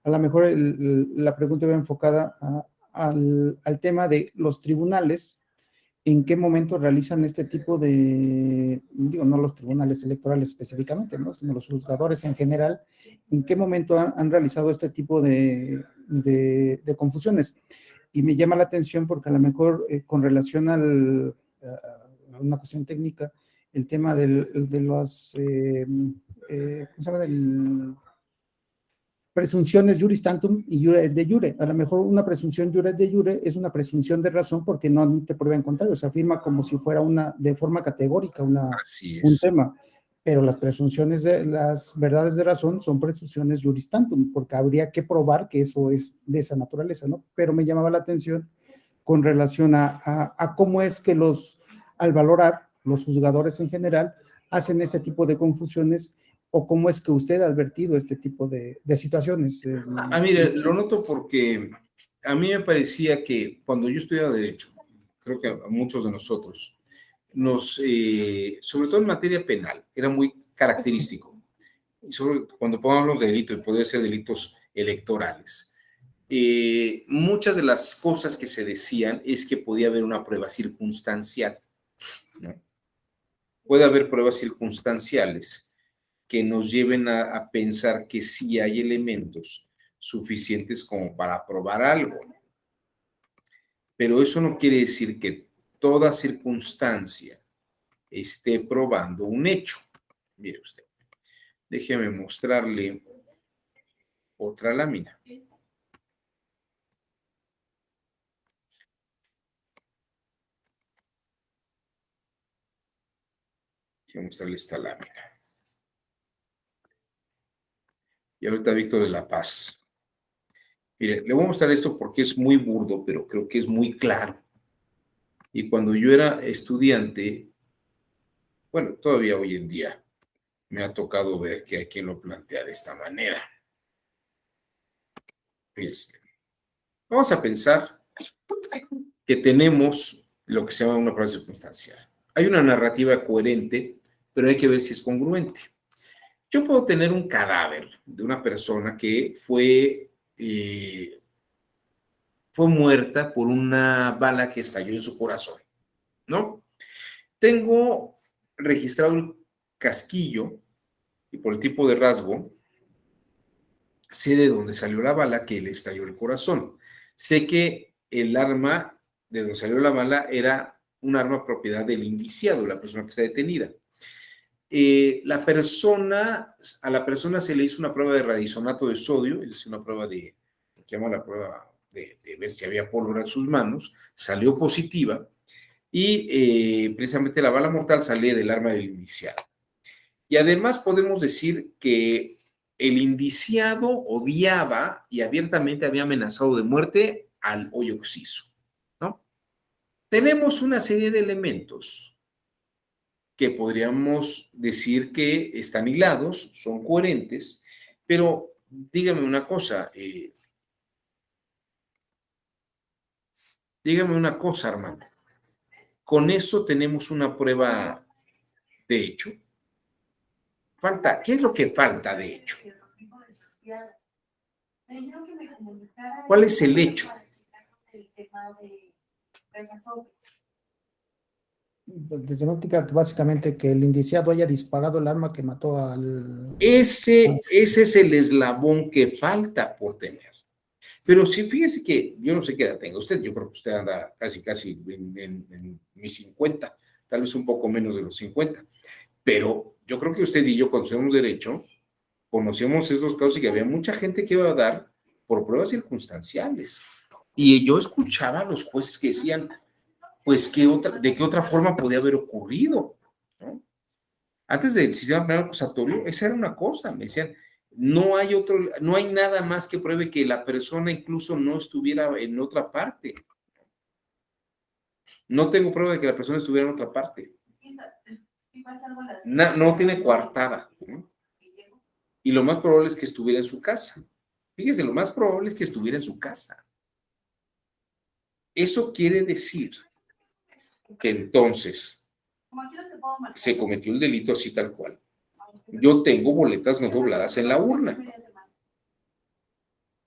A lo mejor la pregunta va enfocada al tema de los tribunales, en qué momento realizan este tipo de, digo, no los tribunales electorales específicamente, ¿no? Sino los juzgadores en general, en qué momento han realizado este tipo de confusiones. Y me llama la atención porque a lo mejor con relación a una cuestión técnica, el tema de las, ¿cómo se llama? Presunciones juris tantum y jure de jure. A lo mejor una presunción jure de jure es una presunción de razón porque no te prueba en contrario, se afirma como si fuera de forma categórica Así un es. tema. Pero las presunciones las verdades de razón son presunciones juris tantum, porque habría que probar que eso es de esa naturaleza, ¿no? Pero me llamaba la atención con relación a cómo es que al valorar, los juzgadores en general hacen este tipo de confusiones o cómo es que usted ha advertido este tipo de situaciones. Mire, lo noto porque a mí me parecía que cuando yo estudiaba Derecho, creo que a muchos de nosotros, sobre todo en materia penal, era muy característico. Y cuando hablamos de delito, y puede ser delitos electorales, muchas de las cosas que se decían es que podía haber una prueba circunstancial, ¿no? Puede haber pruebas circunstanciales que nos lleven a pensar que sí hay elementos suficientes como para probar algo. Pero eso no quiere decir que toda circunstancia esté probando un hecho. Mire usted, déjeme mostrarle otra lámina. Déjeme mostrarle esta lámina. y ahorita Víctor de la Paz. Mire, le voy a mostrar esto porque es muy burdo, pero creo que es muy claro. Y cuando yo era estudiante, bueno, todavía hoy en día, me ha tocado ver que hay quien lo plantea de esta manera. Fíjense, vamos a pensar que tenemos lo que se llama una prueba circunstancial. Hay una narrativa coherente, pero hay que ver si es congruente. Yo puedo tener un cadáver de una persona que fue muerta por una bala que estalló en su corazón, ¿no? Tengo registrado el casquillo y por el tipo de rasgo, sé de dónde salió la bala que le estalló el corazón. Sé que el arma de donde salió la bala era un arma propiedad del indiciado, la persona que está detenida. A la persona se le hizo una prueba de radisonato de sodio, es decir, una prueba que llama la prueba de ver si había pólvora en sus manos, salió positiva y precisamente la bala mortal sale del arma del indiciado. Y además podemos decir que el indiciado odiaba y abiertamente había amenazado de muerte al hoyo occiso, ¿no? Tenemos una serie de elementos que podríamos decir que están hilados, son coherentes, pero dígame una cosa, hermano. Con eso tenemos una prueba de hecho. ¿Qué es lo que falta de hecho? ¿Cuál es el hecho? Desde la óptica, básicamente, que el indiciado haya disparado el arma que mató al... Ese es el eslabón que falta por tener. Pero sí, fíjese que yo no sé qué edad tenga usted, yo creo que usted anda casi en mis 50, tal vez un poco menos de los 50, pero yo creo que usted y yo conocemos derecho, conocemos esos casos y que había mucha gente que iba a dar por pruebas circunstanciales. Y yo escuchaba a los jueces que decían, pues, ¿de qué otra forma podía haber ocurrido? ¿No? Antes del sistema penal acusatorio, esa era una cosa, me decían, no hay nada más que pruebe que la persona incluso no estuviera en otra parte. No tengo prueba de que la persona estuviera en otra parte. No tiene coartada, ¿no? Y lo más probable es que estuviera en su casa. Fíjese, lo más probable es que estuviera en su casa. Eso quiere decir que entonces se cometió el delito así tal cual. Yo tengo boletas no dobladas en la urna.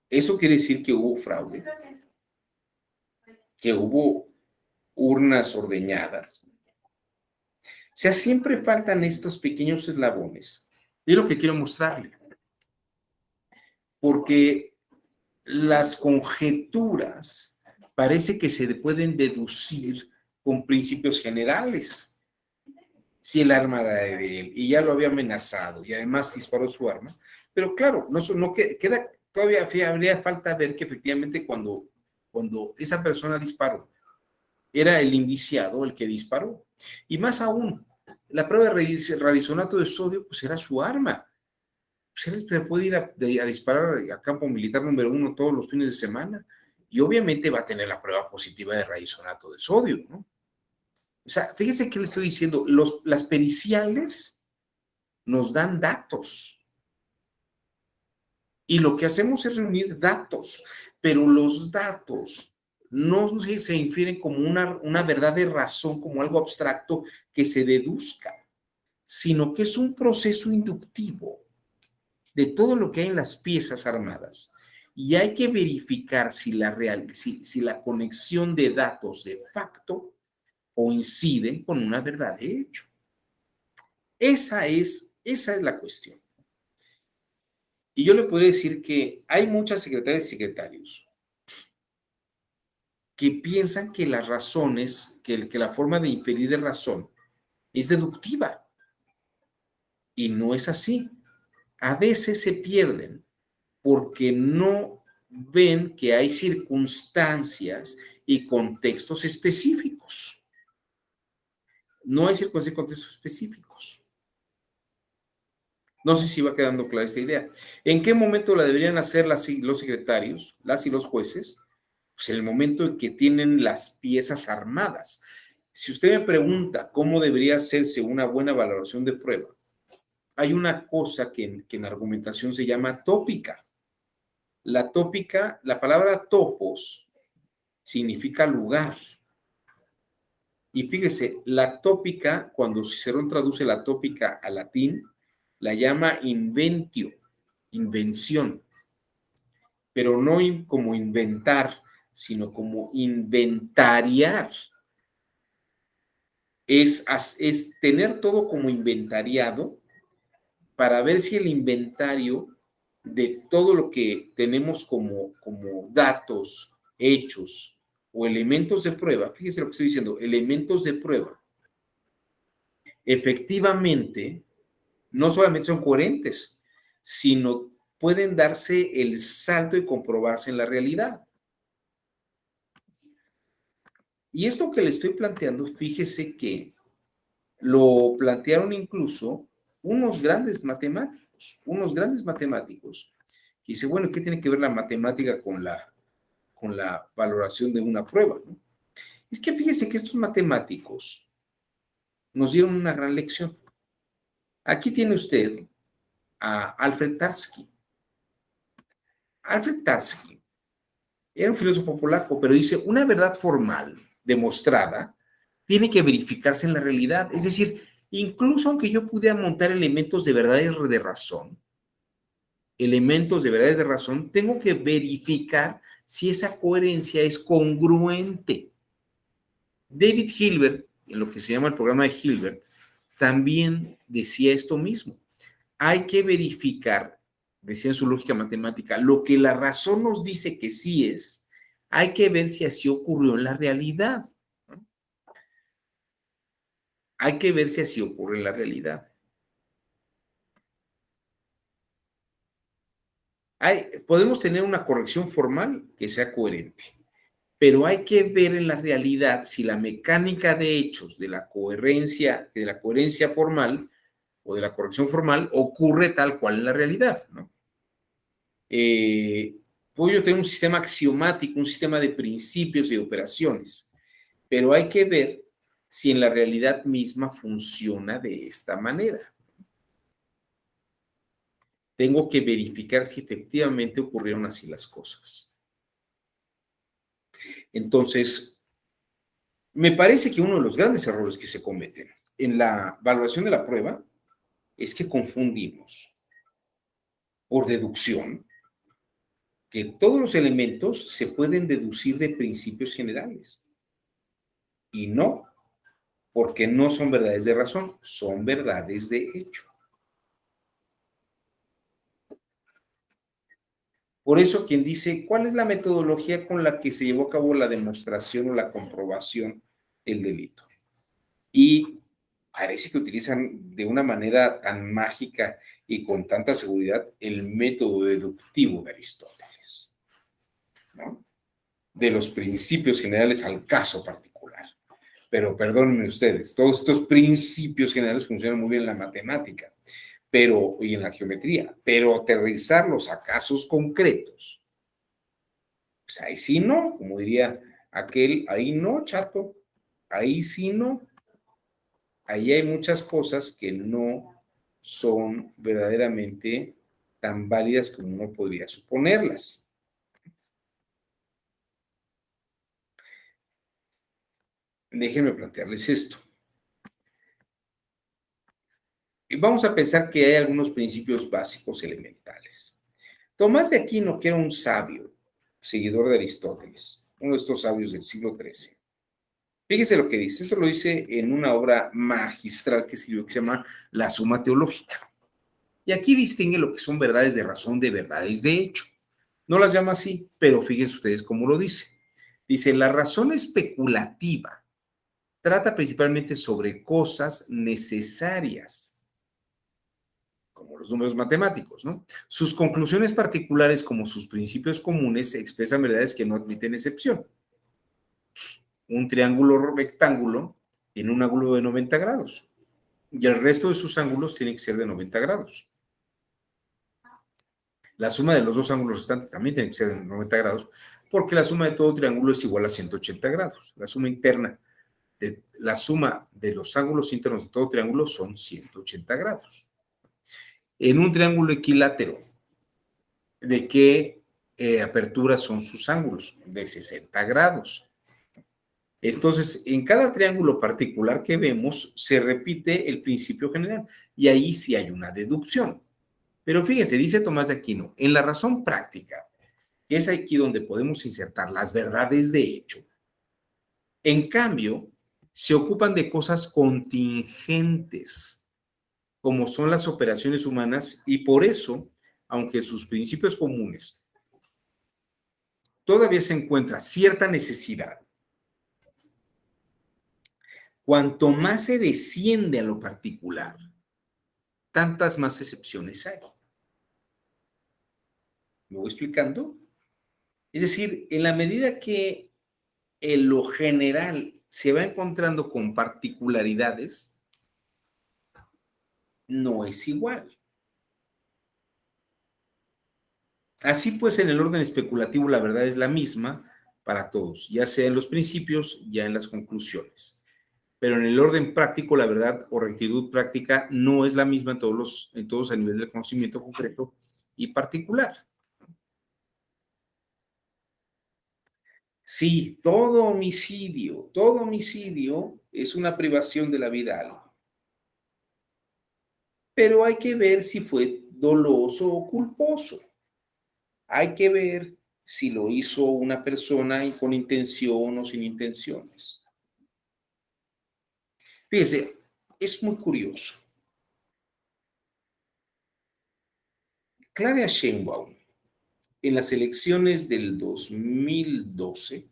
Eso quiere decir que hubo fraude, que hubo urnas ordeñadas. O sea, siempre faltan estos pequeños eslabones. Y es lo que quiero mostrarle. Porque las conjeturas parece que se pueden deducir con principios generales. Si el arma era de él y ya lo había amenazado y además disparó su arma, pero claro, no queda, todavía habría falta ver que efectivamente cuando esa persona disparó, era el indiciado el que disparó. Y más aún, la prueba de radisonato de sodio, pues era su arma. Pues él puede ir a disparar a campo militar número 1 todos los fines de semana y obviamente va a tener la prueba positiva de radisonato de sodio, ¿no? O sea, fíjese que le estoy diciendo, las periciales nos dan datos y lo que hacemos es reunir datos, pero los datos no se infieren como una verdad de razón, como algo abstracto que se deduzca, sino que es un proceso inductivo de todo lo que hay en las piezas armadas. Y hay que verificar si la conexión de datos de facto coinciden con una verdad de hecho. Esa es la cuestión. Y yo le podría decir que hay muchas secretarias y secretarios que piensan que las razones, que la forma de inferir de razón es deductiva. Y no es así. A veces se pierden porque no ven que hay circunstancias y contextos específicos. No hay circunstancias y contextos específicos. No sé si va quedando clara esta idea. ¿En qué momento la deberían hacer los secretarios, las y los jueces? Pues en el momento en que tienen las piezas armadas. Si usted me pregunta cómo debería hacerse una buena valoración de prueba, hay una cosa que en argumentación se llama tópica. La tópica, la palabra topos significa lugar. Y fíjese, la tópica, cuando Cicerón traduce la tópica al latín, la llama inventio, invención, pero no como inventar, sino como inventariar. Es tener todo como inventariado para ver si el inventario de todo lo que tenemos como datos, hechos o elementos de prueba, fíjese lo que estoy diciendo, elementos de prueba, efectivamente no solamente son coherentes, sino pueden darse el salto y comprobarse en la realidad. Y esto que le estoy planteando, fíjese que lo plantearon incluso unos grandes matemáticos, y dice, bueno, ¿qué tiene que ver la matemática con la valoración de una prueba? ¿No? Es que fíjese que estos matemáticos nos dieron una gran lección. Aquí tiene usted a Alfred Tarski. Alfred Tarski era un filósofo polaco, pero dice, una verdad formal, demostrada, tiene que verificarse en la realidad. Es decir, incluso aunque yo pudiera montar elementos de verdad y de razón, elementos de verdades de razón, tengo que verificar si esa coherencia es congruente. David Hilbert, en lo que se llama el programa de Hilbert, también decía esto mismo. Hay que verificar, decía en su lógica matemática, lo que la razón nos dice que sí es, hay que ver si así ocurrió en la realidad. ¿No? Hay que ver si así ocurre en la realidad. Podemos tener una corrección formal que sea coherente, pero hay que ver en la realidad si la mecánica de hechos de la coherencia formal o de la corrección formal ocurre tal cual en la realidad, ¿no? Puedo yo tener un sistema axiomático, un sistema de principios y operaciones, pero hay que ver si en la realidad misma funciona de esta manera. Tengo que verificar si efectivamente ocurrieron así las cosas. Entonces, me parece que uno de los grandes errores que se cometen en la valoración de la prueba es que confundimos por deducción que todos los elementos se pueden deducir de principios generales. Y no, porque no son verdades de razón, son verdades de hecho. Por eso quien dice, ¿cuál es la metodología con la que se llevó a cabo la demostración o la comprobación del delito? Y parece que utilizan de una manera tan mágica y con tanta seguridad el método deductivo de Aristóteles, ¿no? De los principios generales al caso particular. Pero perdónenme ustedes, todos estos principios generales funcionan muy bien en la matemática y en la geometría, pero aterrizarlos a casos concretos, pues ahí sí no, como diría aquel, ahí no, chato, ahí sí no. Ahí hay muchas cosas que no son verdaderamente tan válidas como uno podría suponerlas. Déjenme plantearles esto. Y vamos a pensar que hay algunos principios básicos elementales. Tomás de Aquino, que era un sabio, seguidor de Aristóteles, uno de estos sabios del siglo XIII. Fíjese lo que dice. Esto lo dice en una obra magistral que se llama La Suma Teológica. Y aquí distingue lo que son verdades de razón de verdades de hecho. No las llama así, pero fíjense ustedes cómo lo dice. Dice, la razón especulativa trata principalmente sobre cosas necesarias, como los números matemáticos, ¿no? Sus conclusiones particulares, como sus principios comunes, expresan verdades que no admiten excepción. Un triángulo rectángulo tiene un ángulo de 90 grados y el resto de sus ángulos tiene que ser de 90 grados. La suma de los dos ángulos restantes también tiene que ser de 90 grados, porque la suma de todo triángulo es igual a 180 grados. La suma interna, la suma de los ángulos internos de todo triángulo son 180 grados. En un triángulo equilátero, ¿de qué apertura son sus ángulos? De 60 grados. Entonces, en cada triángulo particular que vemos, se repite el principio general, y ahí sí hay una deducción. Pero fíjese, dice Tomás de Aquino, en la razón práctica, que es aquí donde podemos insertar las verdades de hecho, en cambio, se ocupan de cosas contingentes, como son las operaciones humanas, y por eso, aunque sus principios comunes todavía se encuentra cierta necesidad, cuanto más se desciende a lo particular, tantas más excepciones hay. ¿Me voy explicando? Es decir, en la medida que en lo general se va encontrando con particularidades, no es igual. Así pues, en el orden especulativo la verdad es la misma para todos, ya sea en los principios, ya en las conclusiones. Pero en el orden práctico, la verdad o rectitud práctica no es la misma en todos a nivel del conocimiento concreto y particular. Sí, todo homicidio es una privación de la vida a alguien. Pero hay que ver si fue doloso o culposo. Hay que ver si lo hizo una persona con intención o sin intenciones. Fíjese, es muy curioso. Claudia Sheinbaum, en las elecciones del 2012,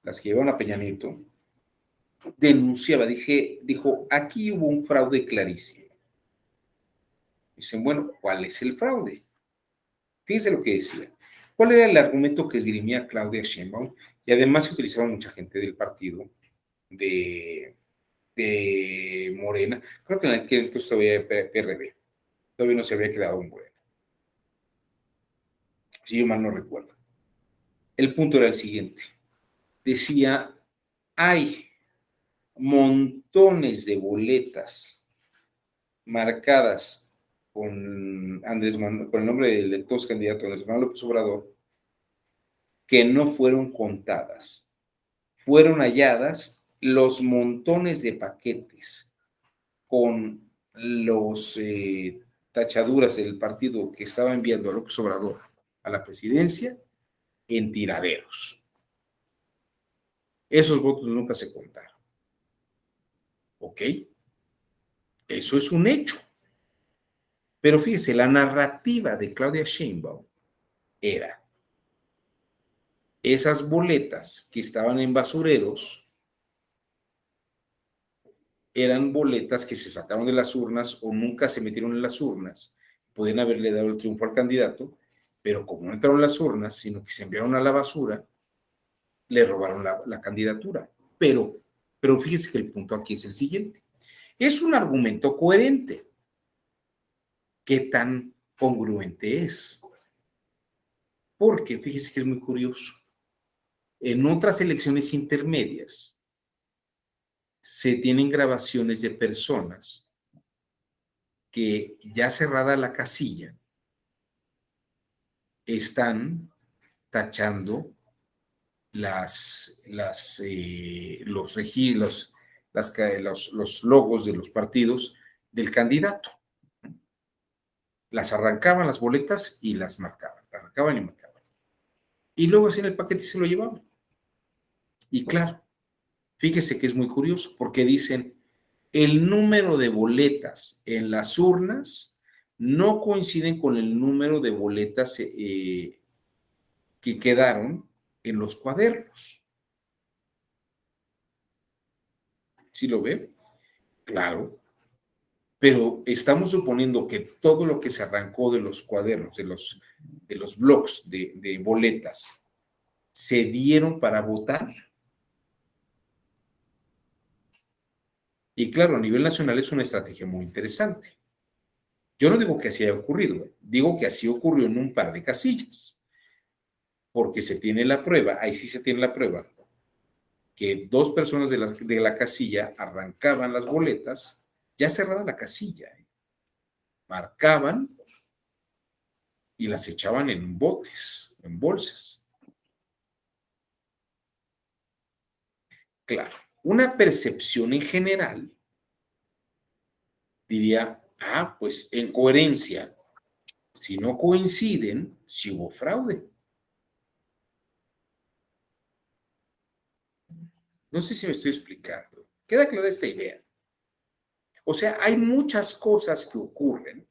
las que llevaron a Peña Nieto, denunciaba, dijo, aquí hubo un fraude clarísimo. Dicen, bueno, ¿cuál es el fraude? Fíjense lo que decía. ¿Cuál era el argumento que esgrimía Claudia Sheinbaum? Y además se utilizaba mucha gente del partido de Morena. Creo que en aquel entonces todavía era PRD. Todavía no se había quedado en Morena. Si yo mal no recuerdo. El punto era el siguiente. Decía, hay montones de boletas marcadas con con el nombre del entonces candidato Andrés Manuel López Obrador, que no fueron contadas. Fueron halladas los montones de paquetes con los tachaduras del partido que estaba enviando a López Obrador a la presidencia en tiraderos. Esos votos nunca se contaron. ¿Ok? Eso es un hecho. Pero fíjese, la narrativa de Claudia Sheinbaum era esas boletas que estaban en basureros eran boletas que se sacaron de las urnas o nunca se metieron en las urnas, podían haberle dado el triunfo al candidato, pero como no entraron en las urnas, sino que se enviaron a la basura, le robaron la candidatura. Pero fíjese que el punto aquí es el siguiente. Es un argumento coherente. ¿Qué tan congruente es? Porque fíjese que es muy curioso. En otras elecciones intermedias se tienen grabaciones de personas que ya cerrada la casilla están tachando los logos de los partidos del candidato. Las arrancaban las boletas y las marcaban, arrancaban y marcaban. Y luego hacían el paquete y se lo llevaban. Y claro, fíjese que es muy curioso porque dicen, el número de boletas en las urnas no coinciden con el número de boletas que quedaron en los cuadernos. ¿Sí lo ve? Claro. Pero estamos suponiendo que todo lo que se arrancó de los cuadernos, de los blocs de boletas, se dieron para votar. Y claro, a nivel nacional es una estrategia muy interesante. Yo no digo que así haya ocurrido, digo que así ocurrió en un par de casillas, porque se tiene la prueba, ahí sí se tiene la prueba, que dos personas de la casilla arrancaban las boletas, ya cerrada la casilla, marcaban y las echaban en botes, en bolsas. Claro, una percepción en general diría, pues en coherencia, si no coinciden, si hubo fraude. No sé si me estoy explicando. ¿Queda clara esta idea? O sea, hay muchas cosas que ocurren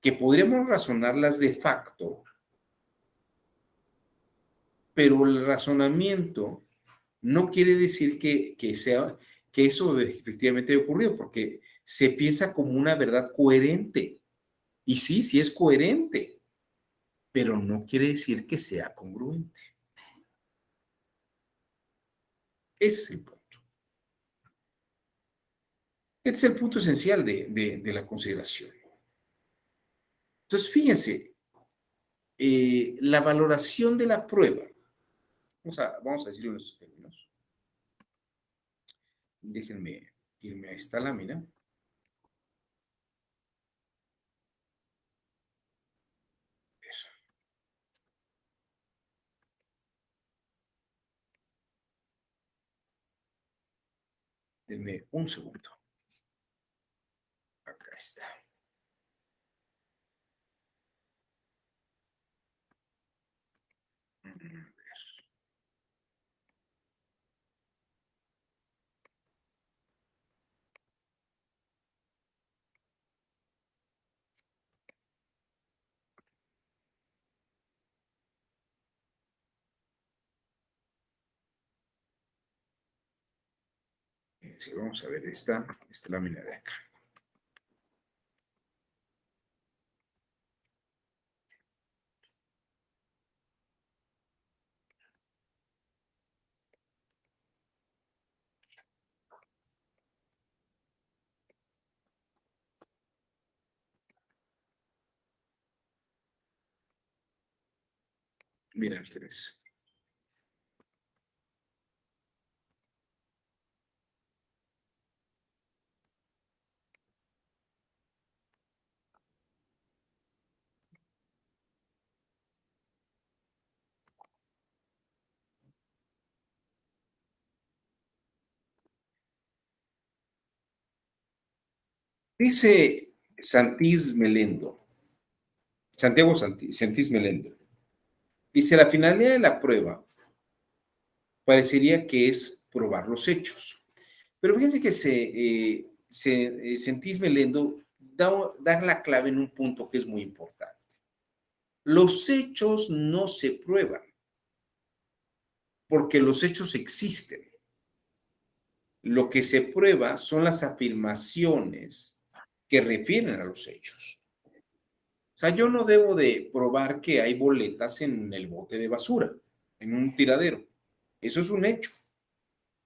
que podríamos razonarlas de facto, pero el razonamiento no quiere decir que eso efectivamente haya ocurrido, porque se piensa como una verdad coherente. Y sí, sí es coherente, pero no quiere decir que sea congruente. Ese es el punto. Este es el punto esencial de la consideración. Entonces, fíjense, la valoración de la prueba, vamos a decirlo en estos términos. Déjenme irme a esta lámina. Denme un segundo. Acá está. Sí, vamos a ver esta lámina de acá. Miren ustedes. Dice Santís Melendo, Santís Melendo, dice, la finalidad de la prueba parecería que es probar los hechos. Pero fíjense que Santís Melendo da la clave en un punto que es muy importante. Los hechos no se prueban, porque los hechos existen. Lo que se prueba son las afirmaciones que refieren a los hechos. O sea, yo no debo de probar que hay boletas en el bote de basura, en un tiradero. Eso es un hecho.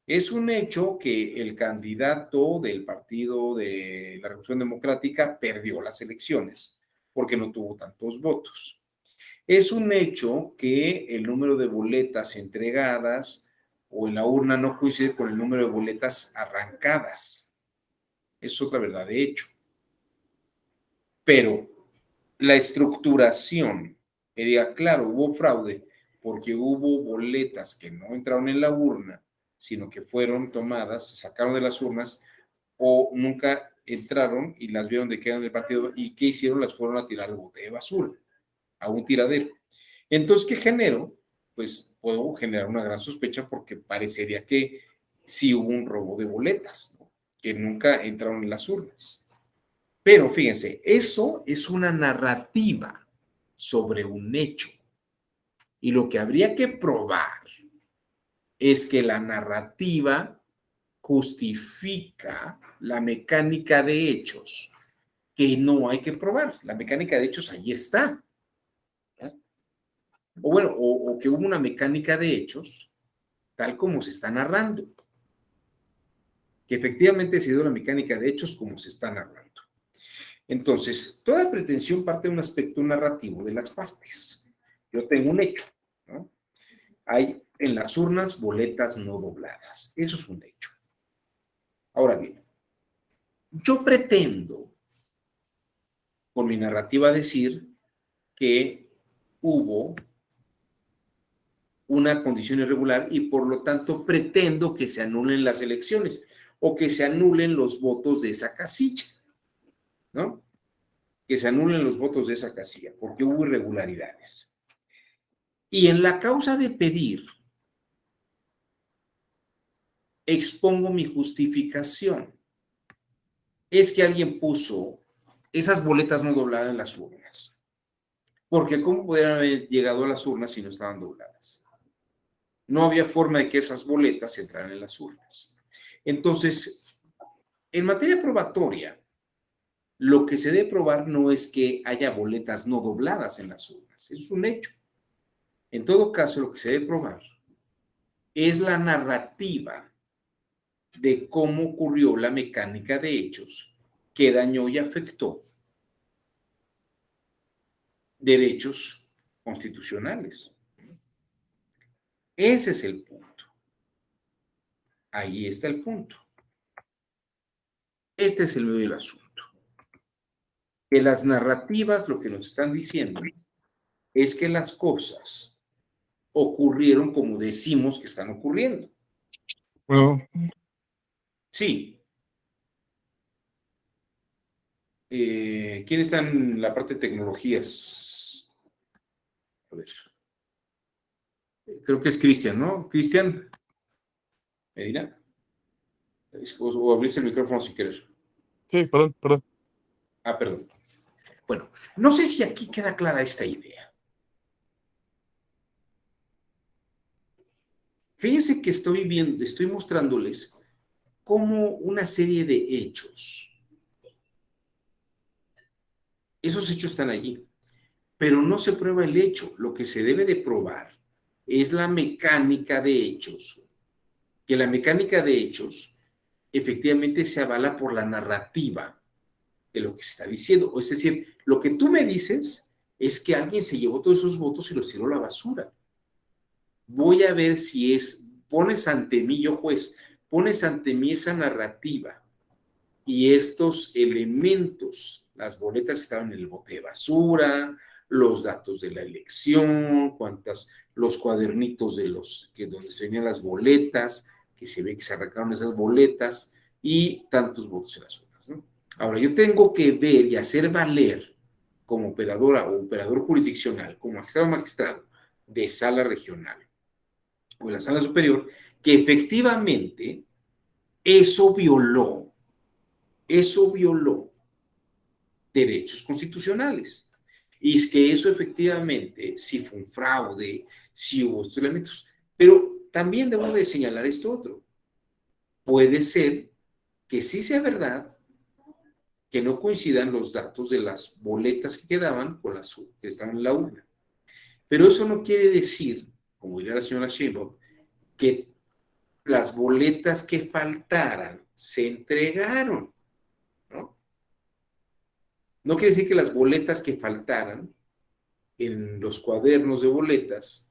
Es un hecho que el candidato del Partido de la Revolución Democrática perdió las elecciones porque no tuvo tantos votos. Es un hecho que el número de boletas entregadas o en la urna no coincide con el número de boletas arrancadas. Es otra verdad de hecho. Pero la estructuración, que diga, claro, hubo fraude porque hubo boletas que no entraron en la urna, sino que fueron tomadas, se sacaron de las urnas o nunca entraron y las vieron de que eran del partido y ¿qué hicieron? Las fueron a tirar al bote de basura, a un tiradero. Entonces, ¿qué genero? Pues puedo generar una gran sospecha porque parecería que sí hubo un robo de boletas, ¿no? Que nunca entraron en las urnas. Pero fíjense, eso es una narrativa sobre un hecho. Y lo que habría que probar es que la narrativa justifica la mecánica de hechos que no hay que probar. La mecánica de hechos ahí está. ¿Ya? O bueno, o que hubo una mecánica de hechos tal como se está narrando. Que efectivamente se dio la mecánica de hechos como se está narrando. Entonces, toda pretensión parte de un aspecto narrativo de las partes. Yo tengo un hecho, ¿no? Hay en las urnas boletas no dobladas. Eso es un hecho. Ahora bien, yo pretendo, con mi narrativa, decir que hubo una condición irregular y por lo tanto pretendo que se anulen las elecciones o que se anulen los votos de esa casilla, ¿no? Que se anulen los votos de esa casilla porque hubo irregularidades. Y en la causa de pedir, expongo mi justificación. Es que alguien puso esas boletas no dobladas en las urnas. Porque ¿cómo pudieran haber llegado a las urnas si no estaban dobladas? No había forma de que esas boletas entraran en las urnas. Entonces, en materia probatoria, lo que se debe probar no es que haya boletas no dobladas en las urnas. Eso es un hecho. En todo caso, lo que se debe probar es la narrativa de cómo ocurrió la mecánica de hechos que dañó y afectó derechos constitucionales. Ese es el punto. Ahí está el punto. Este es el medio del asunto. Que las narrativas lo que nos están diciendo es que las cosas ocurrieron como decimos que están ocurriendo. Bueno, Sí. ¿Quién está en la parte de tecnologías? A ver. Creo que es Cristian, ¿no? Cristian Medina. O abrirse el micrófono si quieres. sí, perdón. Ah, perdón. Bueno, no sé si aquí queda clara esta idea. Fíjense que estoy mostrándoles cómo una serie de hechos, esos hechos están allí, pero no se prueba el hecho. Lo que se debe de probar es la mecánica de hechos, que la mecánica de hechos efectivamente se avala por la narrativa de lo que se está diciendo. Es decir, lo que tú me dices es que alguien se llevó todos esos votos y los tiró a la basura. Voy a ver si pones ante mí, yo juez, pones ante mí esa narrativa y estos elementos, las boletas que estaban en el bote de basura, los datos de la elección, los cuadernitos donde se venían las boletas, que se ve que se arrancaron esas boletas y tantos votos en las urnas, ¿no? Ahora, yo tengo que ver y hacer valer como operadora o operador jurisdiccional, como magistrado de sala regional o de la sala superior, que efectivamente eso violó derechos constitucionales. Y es que eso efectivamente, si fue un fraude, si hubo estos elementos. Pero también debo de señalar esto otro. Puede ser que sí sea verdad que no coincidan los datos de las boletas que quedaban con las que estaban en la urna. Pero eso no quiere decir, como diría la señora Sheinbaum, que las boletas que faltaran se entregaron, ¿no? No quiere decir que las boletas que faltaran en los cuadernos de boletas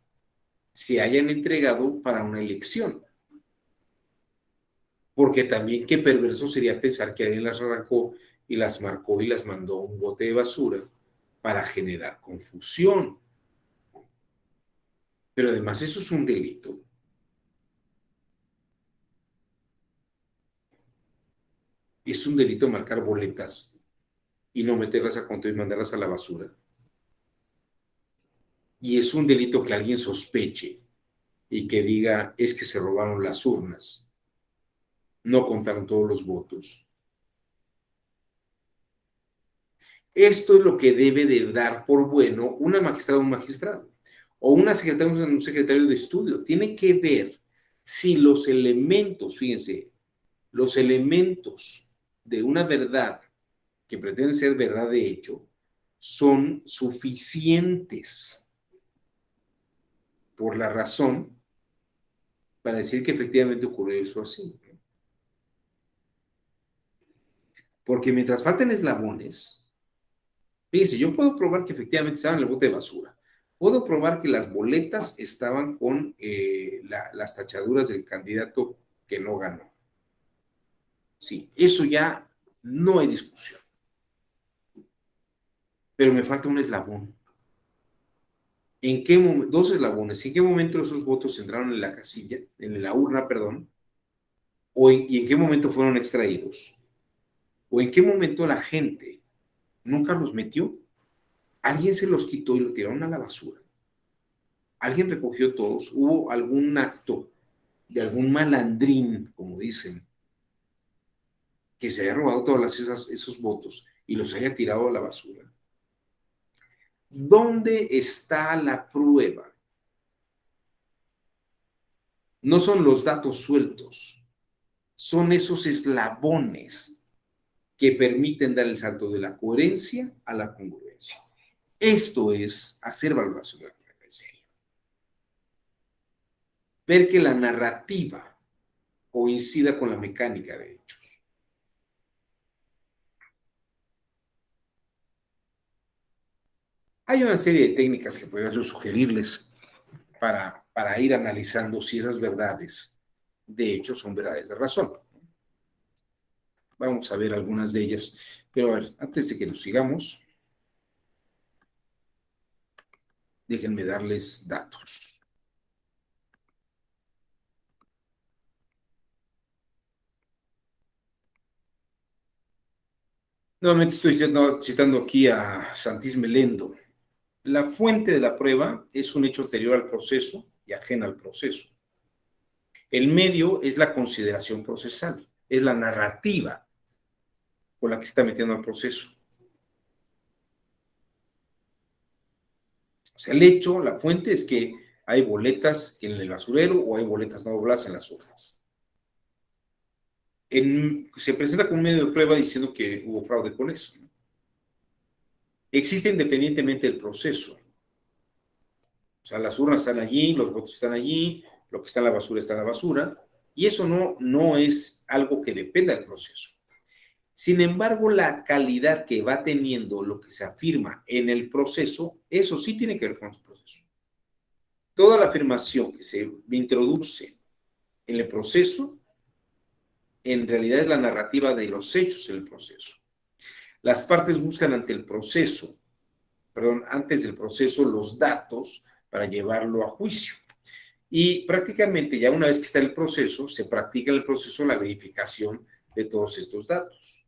se hayan entregado para una elección. Porque también qué perverso sería pensar que alguien las arrancó y las marcó y las mandó a un bote de basura para generar confusión. Pero además eso es un delito. Es un delito marcar boletas y no meterlas a control y mandarlas a la basura. Y es un delito que alguien sospeche y que diga es que se robaron las urnas, no contaron todos los votos. Esto es lo que debe de dar por bueno una magistrada o un magistrado, o una secretaria o un secretario de estudio. Tiene que ver si los elementos, fíjense, los elementos de una verdad que pretende ser verdad de hecho son suficientes por la razón para decir que efectivamente ocurrió eso así. Porque mientras falten eslabones, Fíjense, yo puedo probar que efectivamente estaban en el bote de basura. Puedo probar que las boletas estaban con las tachaduras del candidato que no ganó. Sí, eso ya no hay discusión. Pero me falta un eslabón. ¿En qué momento, dos eslabones, en qué momento esos votos entraron en la casilla, en la urna, perdón, y en qué momento fueron extraídos? ¿O en qué momento la gente nunca los metió? Alguien se los quitó y lo tiraron a la basura. Alguien recogió todos. Hubo algún acto de algún malandrín, como dicen, que se haya robado todos esos votos y los haya tirado a la basura. ¿Dónde está la prueba? No son los datos sueltos, son esos eslabones que permiten dar el salto de la coherencia a la congruencia. Esto es hacer valoración de la prueba en serio. Ver que la narrativa coincida con la mecánica de hechos. Hay una serie de técnicas que podría yo sugerirles para ir analizando si esas verdades de hecho son verdades de razón. Vamos a ver algunas de ellas, pero a ver, antes de que nos sigamos, déjenme darles datos. Nuevamente estoy citando aquí a Santis Melendo. La fuente de la prueba es un hecho anterior al proceso y ajena al proceso. El medio es la consideración procesal, es la narrativa con la que se está metiendo al proceso. O sea, el hecho, la fuente es que hay boletas en el basurero o hay boletas no dobladas en las urnas. Se presenta como un medio de prueba diciendo que hubo fraude con eso. Existe independientemente del proceso. O sea, las urnas están allí, los votos están allí, lo que está en la basura está en la basura, y eso no es algo que dependa del proceso. Sin embargo, la calidad que va teniendo lo que se afirma en el proceso, eso sí tiene que ver con su proceso. Toda la afirmación que se introduce en el proceso, en realidad es la narrativa de los hechos en el proceso. Las partes buscan antes del proceso los datos para llevarlo a juicio. Y prácticamente ya una vez que está el proceso, se practica en el proceso la verificación de todos estos datos.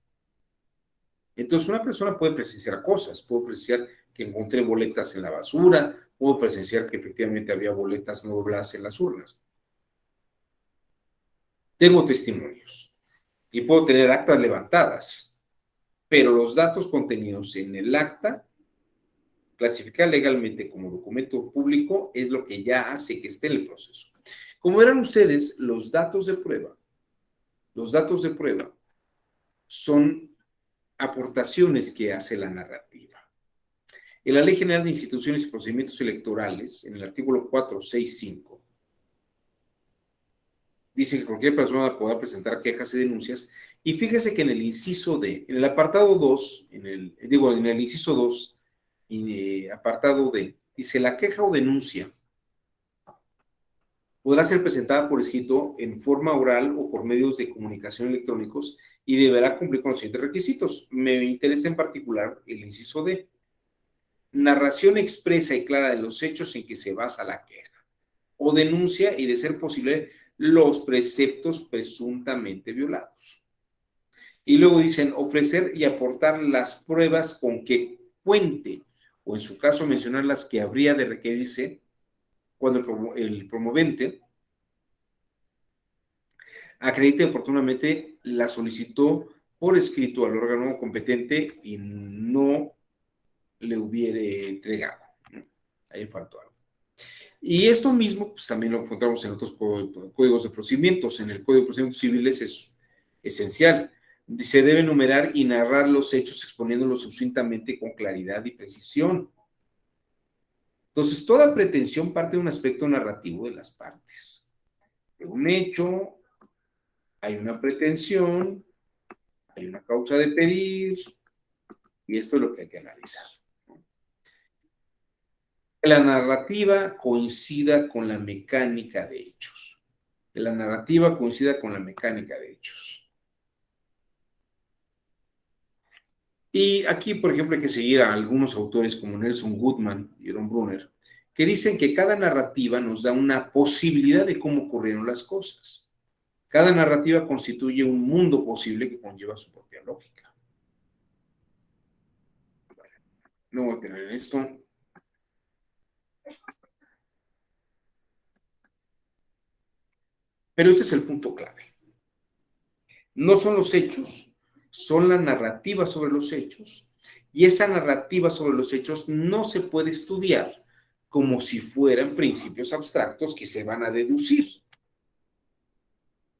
Entonces una persona puede presenciar cosas, puedo presenciar que encontré boletas en la basura, puedo presenciar que efectivamente había boletas no dobladas en las urnas. Tengo testimonios y puedo tener actas levantadas, pero los datos contenidos en el acta, clasificar legalmente como documento público, es lo que ya hace que esté en el proceso. Como verán ustedes, los datos de prueba son aportaciones que hace la narrativa. En la Ley General de Instituciones y Procedimientos Electorales, en el artículo 465, dice que cualquier persona podrá presentar quejas y denuncias, y fíjese que en el inciso D, en el apartado 2, en el inciso 2, apartado D, dice la queja o denuncia podrá ser presentada por escrito en forma oral o por medios de comunicación electrónicos y deberá cumplir con los siguientes requisitos. Me interesa en particular el inciso D. Narración expresa y clara de los hechos en que se basa la queja o denuncia y, de ser posible, los preceptos presuntamente violados. Y luego dicen ofrecer y aportar las pruebas con que cuente, o en su caso mencionar las que habría de requerirse cuando el promovente acredite oportunamente la solicitó por escrito al órgano competente y no le hubiere entregado. Ahí faltó algo. Y esto mismo, pues también lo encontramos en otros códigos de procedimientos. En el Código de Procedimientos Civiles es esencial. Se debe enumerar y narrar los hechos exponiéndolos sucintamente con claridad y precisión. Entonces, toda pretensión parte de un aspecto narrativo de las partes. De un hecho, hay una pretensión, hay una causa de pedir, Y esto es lo que hay que analizar. Que la narrativa coincida con la mecánica de hechos. Que la narrativa coincida con la mecánica de hechos. Y aquí, por ejemplo, hay que seguir a algunos autores como Nelson Goodman y Ron Brunner, que dicen que cada narrativa nos da una posibilidad de cómo ocurrieron las cosas. Cada narrativa constituye un mundo posible que conlleva su propia lógica. Bueno, no voy a tener en esto. Pero este es el punto clave. No son los hechos, son la narrativa sobre los hechos. Y esa narrativa sobre los hechos no se puede estudiar como si fueran principios abstractos que se van a deducir.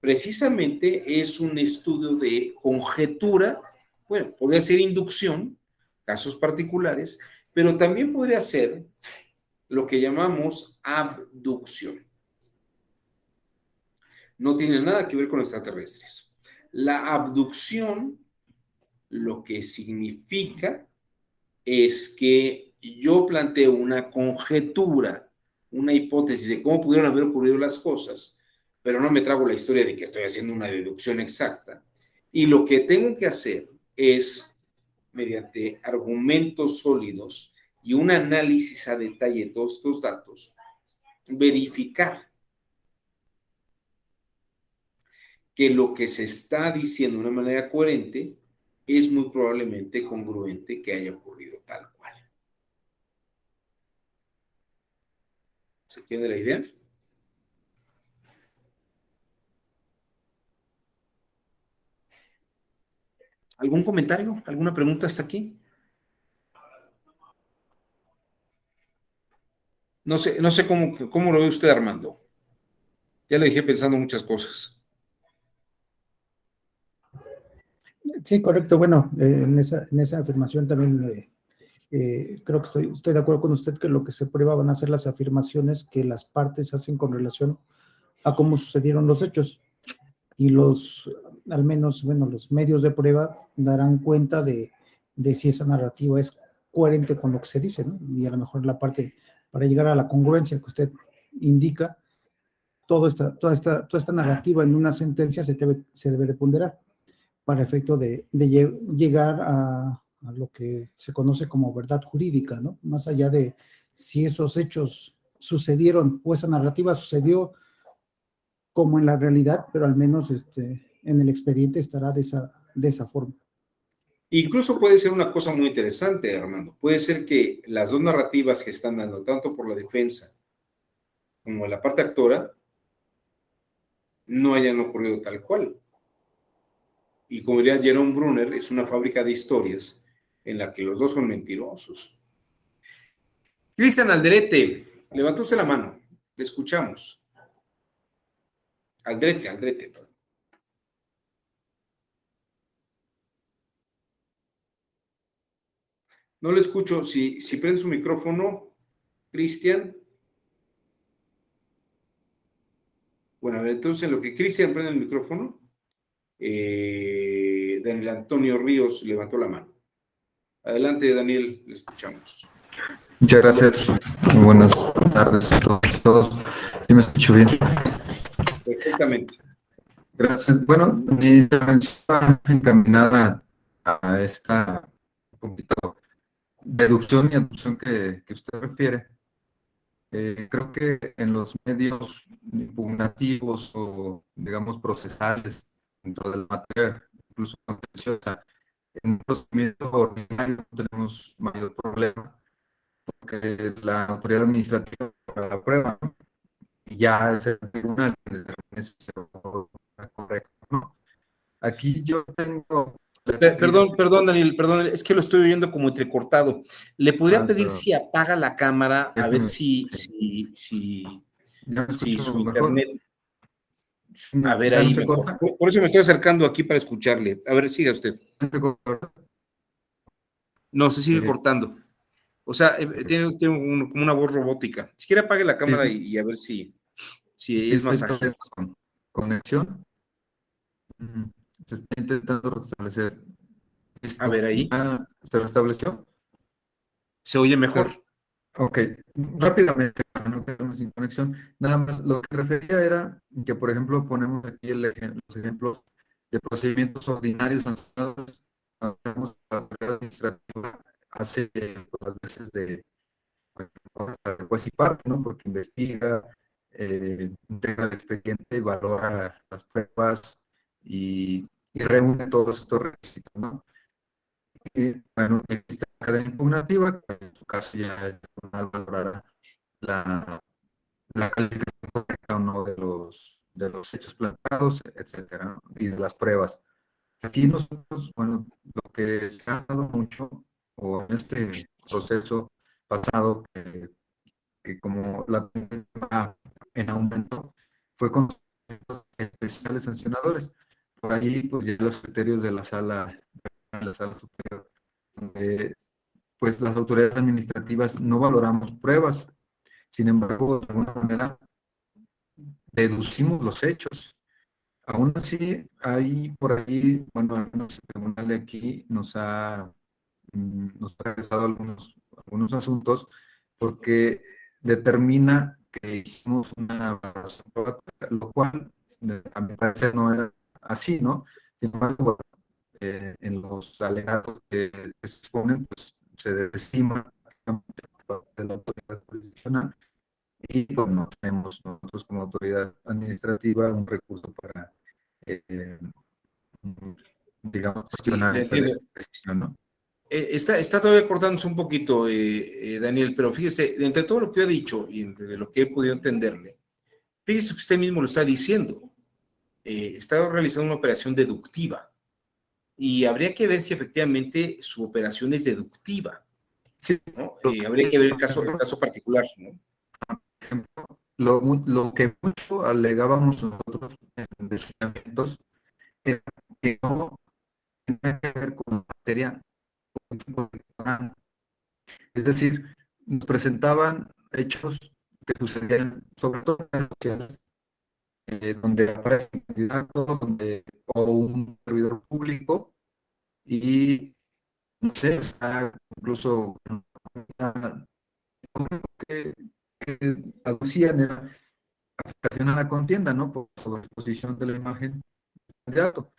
Precisamente es un estudio de conjetura, bueno, podría ser inducción, casos particulares, pero también podría ser lo que llamamos abducción. No tiene nada que ver con extraterrestres. La abducción lo que significa es que yo planteo una conjetura, una hipótesis de cómo pudieron haber ocurrido las cosas, pero no me trago la historia de que estoy haciendo una deducción exacta. Y lo que tengo que hacer es, mediante argumentos sólidos y un análisis a detalle de todos estos datos, verificar que lo que se está diciendo de una manera coherente es muy probablemente congruente que haya ocurrido tal cual. ¿Se entiende la idea? ¿Algún comentario? ¿Alguna pregunta hasta aquí? No sé cómo lo ve usted, Armando. Ya le dije pensando muchas cosas. Sí, correcto. Bueno, en esa afirmación también creo que estoy de acuerdo con usted que lo que se prueba van a ser las afirmaciones que las partes hacen con relación a cómo sucedieron los hechos. Y al menos, bueno, los medios de prueba darán cuenta de si esa narrativa es coherente con lo que se dice, ¿no? Y a lo mejor la parte, para llegar a la congruencia que usted indica, toda esta narrativa en una sentencia se debe de ponderar para efecto de llegar a lo que se conoce como verdad jurídica, ¿no? Más allá de si esos hechos sucedieron o esa narrativa sucedió como en la realidad, pero al menos en el expediente estará de esa forma. Incluso puede ser una cosa muy interesante, Armando. Puede ser que las dos narrativas que están dando, tanto por la defensa como la parte actora, no hayan ocurrido tal cual. Y como diría Jerome Brunner, es una fábrica de historias en la que los dos son mentirosos. Cristian Aldrete, levantóse la mano, le escuchamos. Aldrete. No le escucho. Si prende su micrófono, Cristian. Bueno, a ver, entonces en lo que Cristian prende el micrófono, Daniel Antonio Ríos levantó la mano. Adelante, Daniel, le escuchamos. Muchas gracias. Muy buenas tardes a todos. ¿Sí me escucho bien? Perfectamente. Gracias. Bueno, mi intervención va encaminada a esta un poquito deducción y aducción que usted refiere. Creo que en los medios impugnativos o, digamos, procesales dentro de la materia, incluso contenciosa, en un procedimiento ordinario no tenemos mayor problema, porque la autoridad administrativa para la prueba, ¿no? Y ya es el tribunal que determine si se va correcto, ¿no? Aquí yo tengo... Perdón, Daniel, perdón, es que lo estoy oyendo como entrecortado. ¿Le podría pedir pero si apaga la cámara a ver déjeme, ya me si escucho su mejor. internet... A ver, ¿Ya no ahí se mejor. corta? Por eso me estoy acercando aquí para escucharle. A ver, siga usted. ¿Ya se corta? No, se sigue Eh, cortando. O sea, tiene como una voz robótica. Si quiere apague la sí, cámara y a ver si sí, es más estoy ágil. todavía con conexión. Se está intentando restablecer A Listo. ver, ahí ¿Se restableció? se oye mejor. Ok, rápidamente, para no quedarnos sin conexión, nada más lo que refería era que, por ejemplo, ponemos aquí los ejemplos de procedimientos ordinarios sancionados, cuando tenemos la autoridad administrativa hace las veces de juez y parte, ¿no? Porque investiga, integra el expediente, valora las pruebas y reúne todos estos requisitos, ¿no? Y, bueno, existe la cadena impugnativa, que en su caso ya el tribunal valorará la, la calificación correcta o no de los hechos planteados, etcétera, ¿no? Y de las pruebas. Aquí nosotros, bueno, lo que se ha dado mucho, o en este proceso pasado, que como la tendencia va en aumento, fue con los especiales sancionadores. Por ahí, pues ya los criterios de la sala superior, donde pues las autoridades administrativas no valoramos pruebas, sin embargo, de alguna manera deducimos los hechos. Aún así, hay por ahí, bueno, al menos el tribunal de aquí nos ha regresado algunos asuntos porque determina que hicimos una valoración probativa, lo cual a mi parecer no era así, ¿no? Sin embargo, en los alegatos que se exponen, pues se desestima de la autoridad jurisdiccional y pues no tenemos nosotros como autoridad administrativa un recurso para, eh, digamos, Sí, cuestionar le esa entiendo. decisión, ¿no? Está todavía cortándose un poquito, Daniel, pero fíjese, entre todo lo que yo he dicho y entre lo que he podido entenderle, fíjese que usted mismo lo está diciendo. Está realizando una operación deductiva y habría que ver si efectivamente su operación es deductiva, Sí, ¿no? lo Habría que, que ver por el ejemplo, caso particular, ¿no? lo que mucho alegábamos nosotros en descubrimientos era que no tenía que ver con materia político-electoral. Es decir, nos presentaban hechos que sucedían sobre todo en redes sociales, donde aparece un candidato o un servidor público y, no sé, está incluso que, que aducían era afectación a la contienda, ¿no? Por exposición de la imagen del candidato.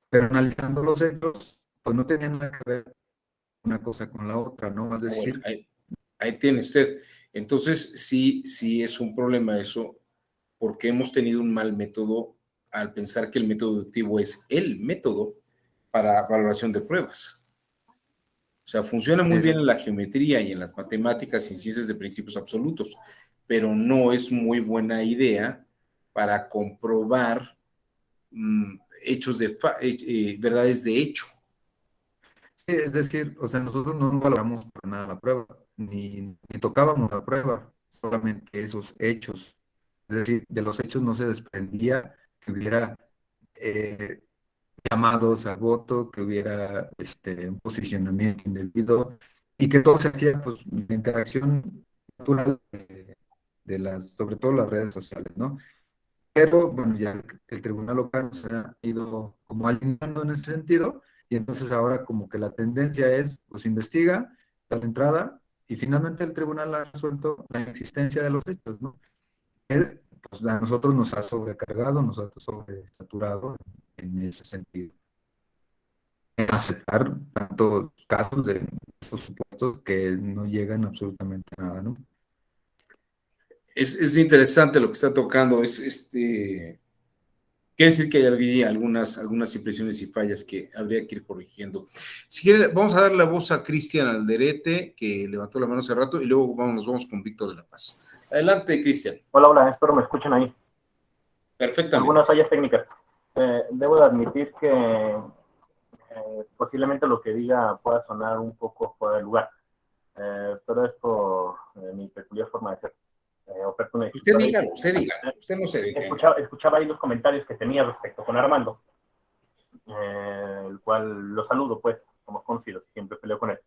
Pero analizando los hechos, pues no tenían nada que ver una cosa con la otra, ¿no? Es Bueno, decir, ahí tiene usted. Entonces, sí es un problema eso, porque hemos tenido un mal método al pensar que el método deductivo es el método para valoración de pruebas. O sea, funciona muy eh, bien en la geometría y en las matemáticas y en ciencias de principios absolutos, pero no es muy buena idea para comprobar hechos verdades de hecho. sí, es decir, o sea, nosotros no valoramos para nada la prueba, ni tocábamos la prueba, solamente esos hechos. Es decir, de los hechos no se desprendía que hubiera eh, llamados al voto, que hubiera un posicionamiento indebido y que todo se hacía, pues, de interacción natural sobre todo las redes sociales, ¿no? Pero, bueno, ya el tribunal local se ha ido como alineando en ese sentido y entonces ahora como que la tendencia es, pues, investiga, da la entrada y finalmente el tribunal ha resuelto la existencia de los hechos, ¿no? Él, pues, a nosotros nos ha sobrecargado, nos ha sobresaturado en ese sentido. En aceptar tantos casos de estos supuestos que no llegan absolutamente a nada, ¿no? Es interesante lo que está tocando. Quiere decir que hay algunas impresiones y fallas que habría que ir corrigiendo. Si quiere, vamos a dar la voz a Cristian Alderete, que levantó la mano hace rato, y luego nos vamos con Víctor de la Paz. Adelante, Cristian. Hola, hola, espero me escuchen ahí. Perfectamente. Algunas fallas técnicas. Debo de admitir que posiblemente lo que diga pueda sonar un poco fuera de lugar, pero es por mi peculiar forma de ser. Oportuno de Usted escuchar ahí. dígalo, usted no se detenga. Escuchaba ahí los comentarios que tenía respecto con Armando, el cual lo saludo, pues, como conocido, siempre peleo con él.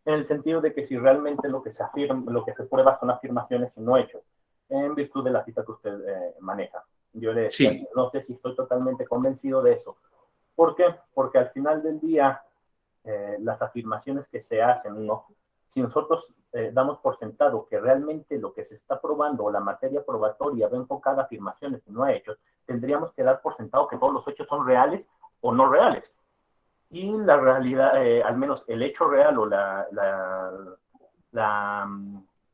En el sentido de que si realmente lo que se afirma, lo que se prueba son afirmaciones y no hechos, en virtud de la cita que usted maneja. Yo le decía, Sí, no sé si estoy totalmente convencido de eso. ¿Por qué? Porque al final del día, las afirmaciones que se hacen, ¿no? Si nosotros damos por sentado que realmente lo que se está probando o la materia probatoria va enfocada a afirmaciones y no a hechos, tendríamos que dar por sentado que todos los hechos son reales o no reales. Y la realidad, al menos el hecho real o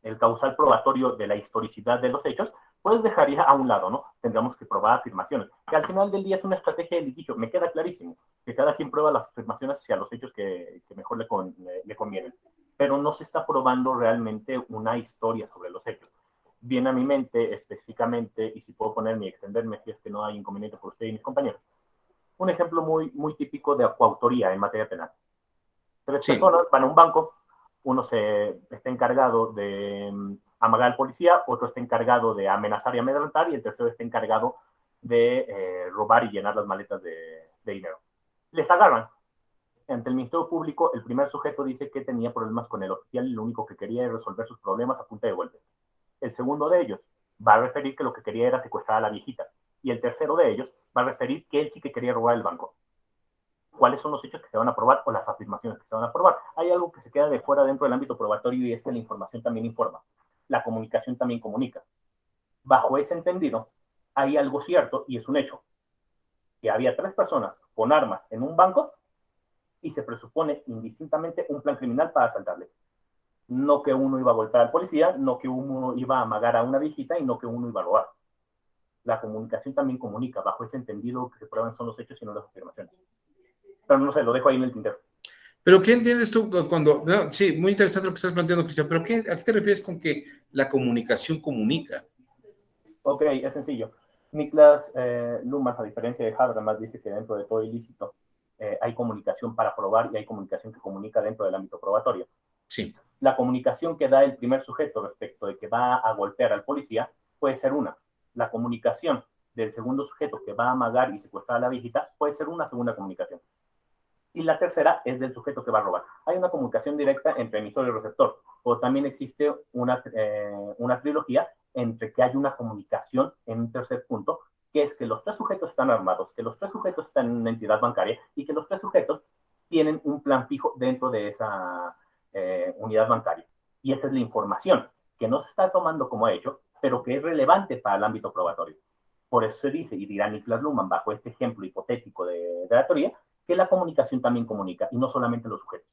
el causal probatorio de la historicidad de los hechos, pues dejaría a un lado, ¿no? Tendríamos que probar afirmaciones, que al final del día es una estrategia de litigio. Me queda clarísimo que cada quien prueba las afirmaciones hacia los hechos que mejor le convienen, pero no se está probando realmente una historia sobre los hechos. Viene a mi mente específicamente, y si puedo ponerme y extenderme si es que no hay inconveniente por usted y mis compañeros, un ejemplo muy típico de coautoría en materia penal. Tres personas van a un banco, uno está encargado de amagar al policía, otro está encargado de amenazar y amedrentar, y el tercero está encargado de robar y llenar las maletas de dinero. Les agarran. Ante el Ministerio Público, el primer sujeto dice que tenía problemas con el oficial y lo único que quería era resolver sus problemas a punta de golpes. El segundo de ellos va a referir que lo que quería era secuestrar a la viejita. Y el tercero de ellos va a referir que él sí que quería robar el banco. ¿Cuáles son los hechos que se van a probar o las afirmaciones que se van a probar? Hay algo que se queda de fuera dentro del ámbito probatorio y es que la información también informa. La comunicación también comunica. Bajo ese entendido, hay algo cierto y es un hecho. Que había 3 personas con armas en un banco y se presupone indistintamente un plan criminal para asaltarle. No que uno iba a golpear al policía, no que uno iba a amagar a una viejita y no que uno iba a robar. La comunicación también comunica. Bajo ese entendido, que se prueban son los hechos y no las afirmaciones. Pero no sé, lo dejo ahí en el tintero. Pero ¿qué entiendes tú cuando... No, sí, muy interesante lo que estás planteando, Cristian, pero ¿a qué te refieres con que la comunicación comunica? Ok, es sencillo. Niklas Luhmann, a diferencia de Habermas, dice que dentro de todo ilícito hay comunicación para probar y hay comunicación que comunica dentro del ámbito probatorio. Sí. La comunicación que da el primer sujeto respecto de que va a golpear al policía puede ser una. La comunicación del segundo sujeto que va a amagar y secuestrar a la viejita puede ser una segunda comunicación. Y la tercera es del sujeto que va a robar. Hay una comunicación directa entre emisor y receptor, o también existe una trilogía entre que hay una comunicación en un tercer punto, que es que los 3 sujetos están armados, que los 3 sujetos están en una entidad bancaria y que los 3 sujetos tienen un plan fijo dentro de esa unidad bancaria. Y esa es la información que no se está tomando como hecho, pero que es relevante para el ámbito probatorio. Por eso se dice, y dirá Niklas Luhmann bajo este ejemplo hipotético de la teoría, que la comunicación también comunica y no solamente los sujetos.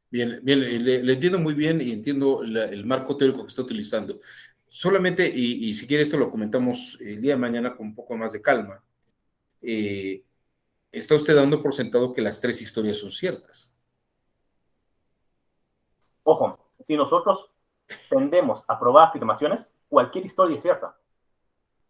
Bien, le entiendo muy bien y entiendo el marco teórico que está utilizando. Solamente, y si quiere esto lo comentamos el día de mañana con un poco más de calma, está usted dando por sentado que las 3 historias son ciertas. Ojo, si nosotros tendemos a probar afirmaciones, cualquier historia es cierta.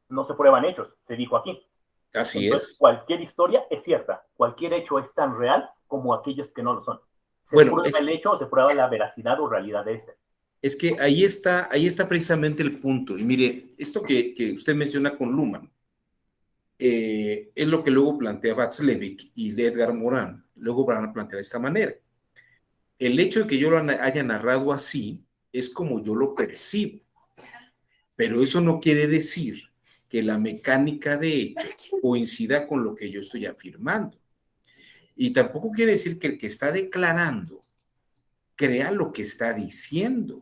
No se prueban hechos, se dijo aquí. Así Entonces, es. cualquier historia es cierta. Cualquier hecho es tan real como aquellos que no lo son. Se Bueno, prueba el hecho o se prueba la veracidad o realidad de este. Es que ahí está precisamente el punto. Y mire, esto que usted menciona con Luhmann, es lo que luego plantea Václavic y Edgar Morin. Luego van a plantear de esta manera. El hecho de que yo lo haya narrado así es como yo lo percibo. Pero eso no quiere decir que la mecánica de hechos coincida con lo que yo estoy afirmando. Y tampoco quiere decir que el que está declarando crea lo que está diciendo.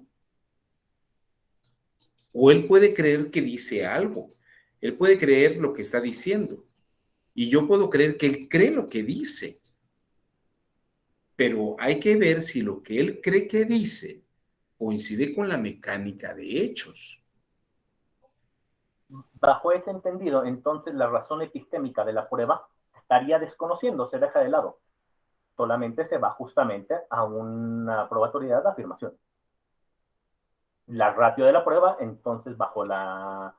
O él puede creer que dice algo. Él puede creer lo que está diciendo. Y yo puedo creer que él cree lo que dice. Pero hay que ver si lo que él cree que dice coincide con la mecánica de hechos. Bajo ese entendido, entonces la razón epistémica de la prueba estaría desconociendo, se deja de lado. Solamente se va justamente a una probatoriedad de afirmación. La ratio de la prueba, entonces, bajo la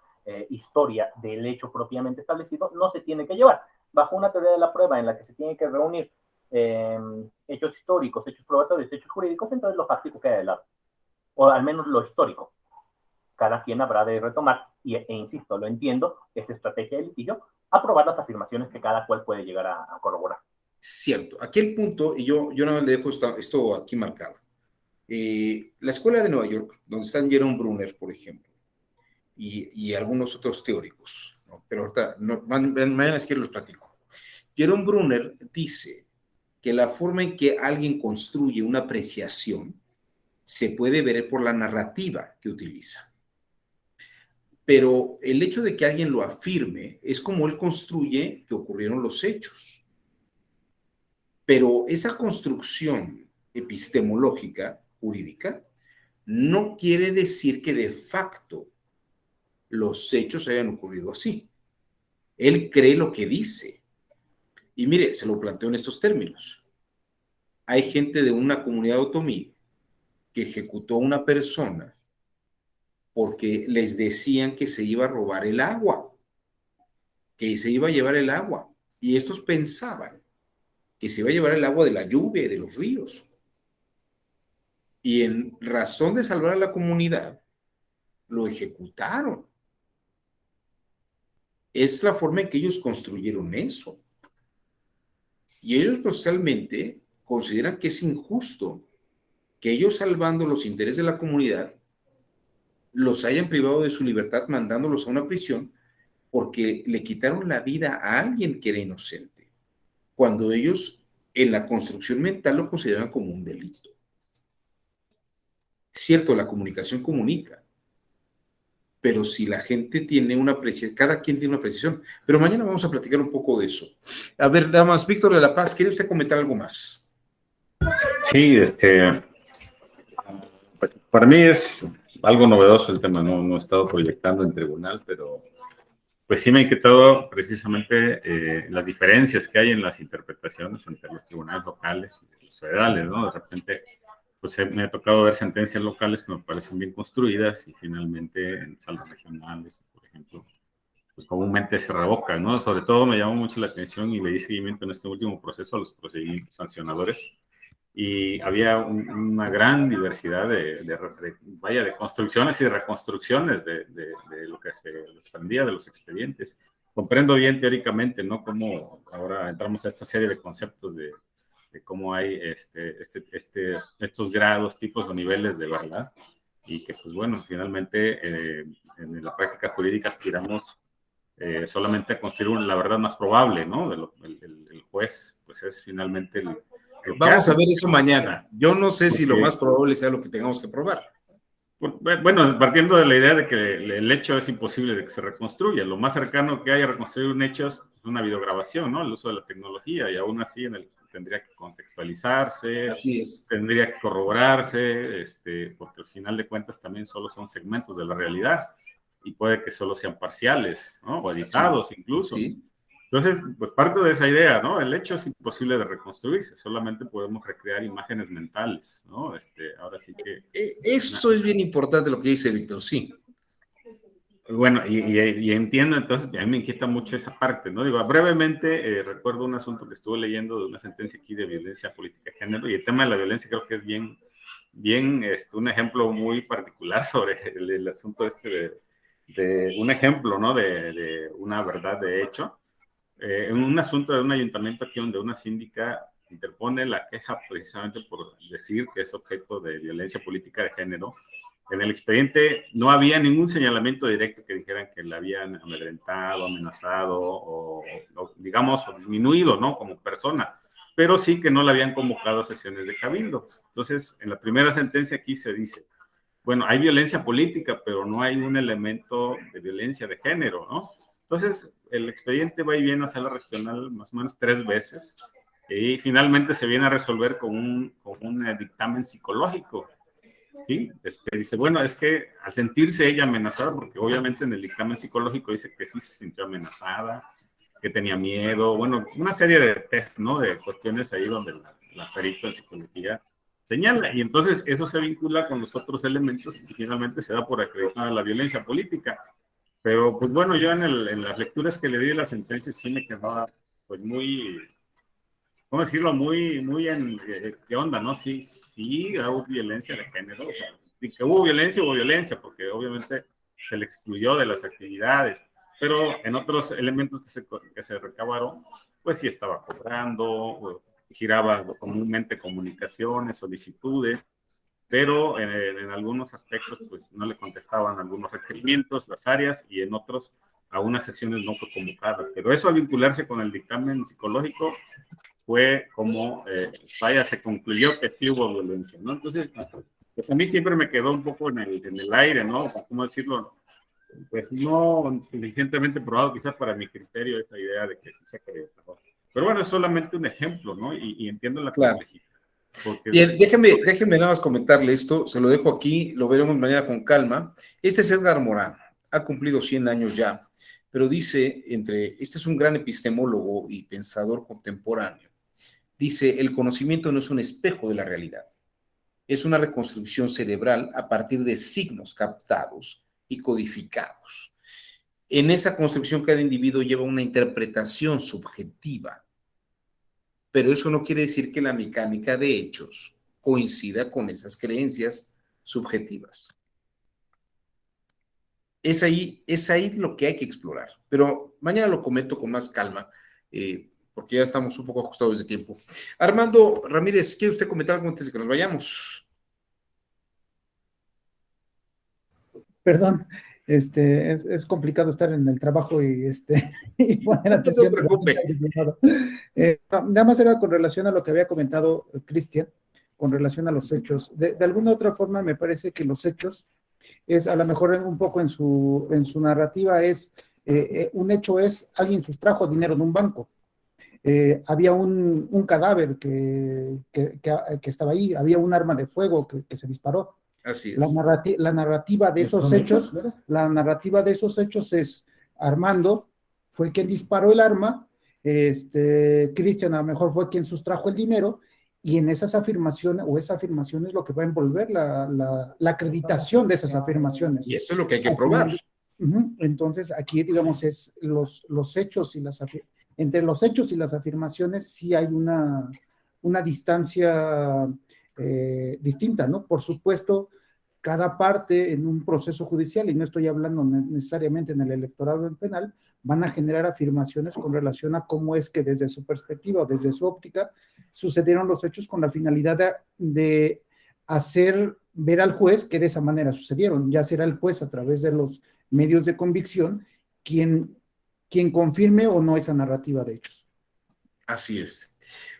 historia del hecho propiamente establecido, no se tiene que llevar. Bajo una teoría de la prueba en la que se tiene que reunir hechos históricos, hechos probatorios, hechos jurídicos, entonces lo fáctico queda de lado. O al menos lo histórico. Cada quien habrá de retomar, e insisto, lo entiendo, esa estrategia de litigio, aprobar las afirmaciones que cada cual puede llegar a corroborar. Cierto. Aquí el punto, y yo nada más le dejo esto aquí marcado. La escuela de Nueva York, donde están Jerome Brunner, por ejemplo, y algunos otros teóricos, ¿no? Pero ahorita, mañana si quiero los platico. Jerome Brunner dice que la forma en que alguien construye una apreciación se puede ver por la narrativa que utiliza. Pero el hecho de que alguien lo afirme es como él construye que ocurrieron los hechos. Pero esa construcción epistemológica, jurídica, no quiere decir que de facto los hechos hayan ocurrido así. Él cree lo que dice. Y mire, se lo planteo en estos términos. Hay gente de una comunidad otomí que ejecutó a una persona porque les decían que se iba a robar el agua, que se iba a llevar el agua. Y estos pensaban que se iba a llevar el agua de la lluvia y de los ríos. Y en razón de salvar a la comunidad, lo ejecutaron. Es la forma en que ellos construyeron eso. Y ellos socialmente consideran que es injusto que ellos, salvando los intereses de la comunidad, los hayan privado de su libertad mandándolos a una prisión porque le quitaron la vida a alguien que era inocente, cuando ellos en la construcción mental lo consideran como un delito. Es cierto, la comunicación comunica, pero si la gente tiene una apreciación, cada quien tiene una apreciación, pero mañana vamos a platicar un poco de eso. A ver, nada más, Víctor de la Paz, ¿quiere usted comentar algo más? Sí, para mí es algo novedoso el tema, no he estado proyectando en tribunal, pero pues sí me ha inquietado precisamente las diferencias que hay en las interpretaciones entre los tribunales locales y los federales, ¿no? De repente, pues me ha tocado ver sentencias locales que me parecen bien construidas y finalmente en salas regionales, por ejemplo, pues comúnmente se revocan, ¿no? Sobre todo me llamó mucho la atención y le di seguimiento en este último proceso a los procedimientos sancionadores y había una gran diversidad de construcciones y de reconstrucciones de lo que se desprendía de los expedientes. Comprendo bien teóricamente, ¿no? Cómo ahora entramos a esta serie de conceptos de cómo hay estos grados, tipos o niveles de verdad y que, pues bueno, finalmente en la práctica jurídica aspiramos solamente a construir la verdad más probable, ¿no? El juez, pues es finalmente el Vamos a ver eso mañana. Yo no sé si lo porque, más probable sea lo que tengamos que probar. bueno, partiendo de la idea de que el hecho es imposible de que se reconstruya, lo más cercano que hay a reconstruir un hecho es una videograbación, ¿no? El uso de la tecnología, y aún así tendría que contextualizarse, Así es. tendría que corroborarse, porque al final de cuentas también solo son segmentos de la realidad, y puede que solo sean parciales, ¿no? O editados incluso. Sí. Entonces, pues parte de esa idea, ¿no? El hecho es imposible de reconstruirse, solamente podemos recrear imágenes mentales, ¿no? Ahora sí que... Eso es bien importante lo que dice Víctor, sí. Bueno, y entiendo, entonces, a mí me inquieta mucho esa parte, ¿no? Digo, brevemente, recuerdo un asunto que estuve leyendo de una sentencia aquí de violencia política de género, y el tema de la violencia creo que es bien un ejemplo muy particular sobre el asunto de un ejemplo, ¿no? De una verdad de hecho. En un asunto de un ayuntamiento aquí donde una síndica interpone la queja precisamente por decir que es objeto de violencia política de género. En el expediente no había ningún señalamiento directo que dijeran que la habían amedrentado, amenazado o digamos, o disminuido, ¿no? Como persona, pero sí que no la habían convocado a sesiones de cabildo. Entonces, en la primera sentencia aquí se dice, bueno, hay violencia política, pero no hay un elemento de violencia de género, ¿no? Entonces, el expediente va y viene a sala regional más o menos 3 veces y finalmente se viene a resolver con un dictamen psicológico, ¿sí? Dice, bueno, es que al sentirse ella amenazada, porque obviamente en el dictamen psicológico dice que sí se sintió amenazada, que tenía miedo, bueno, una serie de test, ¿no? De cuestiones ahí donde la perito en psicología señala, y entonces eso se vincula con los otros elementos y finalmente se da por acreditada la violencia política. Pero, pues bueno, yo en las lecturas que le di de la sentencia sí me quedaba, pues muy, ¿cómo decirlo? Muy en, ¿qué onda, no? Sí, hubo violencia de género, o sea, que hubo violencia, porque obviamente se le excluyó de las actividades, pero en otros elementos que se recabaron, pues sí estaba cobrando, giraba comúnmente comunicaciones, solicitudes, pero en algunos aspectos pues no le contestaban algunos requerimientos, las áreas, y en otros a unas sesiones no fue convocada. Pero eso al vincularse con el dictamen psicológico, fue como, vaya, se concluyó que sí hubo violencia, ¿no? Entonces, pues a mí siempre me quedó un poco en el aire, ¿no? ¿Cómo decirlo? Pues no suficientemente probado quizás para mi criterio esa idea de que sí se cree. Pero bueno, es solamente un ejemplo, ¿no? Y entiendo la Claro. complejidad. Porque... Bien, déjeme nada más comentarle esto, se lo dejo aquí, lo veremos mañana con calma. Este es Edgar Morán, ha cumplido 100 años ya, pero dice, este es un gran epistemólogo y pensador contemporáneo, dice, el conocimiento no es un espejo de la realidad, es una reconstrucción cerebral a partir de signos captados y codificados. En esa construcción cada individuo lleva una interpretación subjetiva, pero eso no quiere decir que la mecánica de hechos coincida con esas creencias subjetivas. Es ahí lo que hay que explorar, pero mañana lo comento con más calma, porque ya estamos un poco ajustados de tiempo. Armando Ramírez, ¿quiere usted comentar algo antes de que nos vayamos? Perdón, es complicado estar en el trabajo y, y poner No atención. se preocupe. No, nada más era con relación a lo que había comentado Cristian, con relación a los hechos. De alguna u otra forma me parece que los hechos es, a lo mejor un poco en su narrativa es, un hecho es, alguien sustrajo dinero de un banco. Había un cadáver que estaba ahí, había un arma de fuego que se disparó. Así es. La narrativa de esos hechos, la narrativa de esos hechos es Armando fue quien disparó el arma, Cristian a lo mejor fue quien sustrajo el dinero, y en esas afirmaciones, o esa afirmación es lo que va a envolver la acreditación de esas afirmaciones. Y eso es lo que hay que probar. Entonces, aquí, digamos, es los hechos y entre los hechos y las afirmaciones sí hay una distancia distinta, ¿no? Por supuesto, cada parte en un proceso judicial, y no estoy hablando necesariamente en el electoral o en penal, van a generar afirmaciones con relación a cómo es que desde su perspectiva o desde su óptica sucedieron los hechos con la finalidad de hacer ver al juez que de esa manera sucedieron. Ya será el juez a través de los medios de convicción quien confirme o no esa narrativa de hechos. Así es.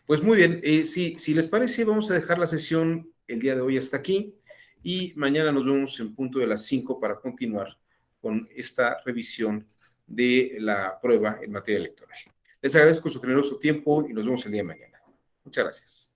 Pues muy bien, si les parece, vamos a dejar la sesión el día de hoy hasta aquí y mañana nos vemos en punto de las 5 para continuar con esta revisión de la prueba en materia electoral. Les agradezco su generoso tiempo y nos vemos el día de mañana. Muchas gracias.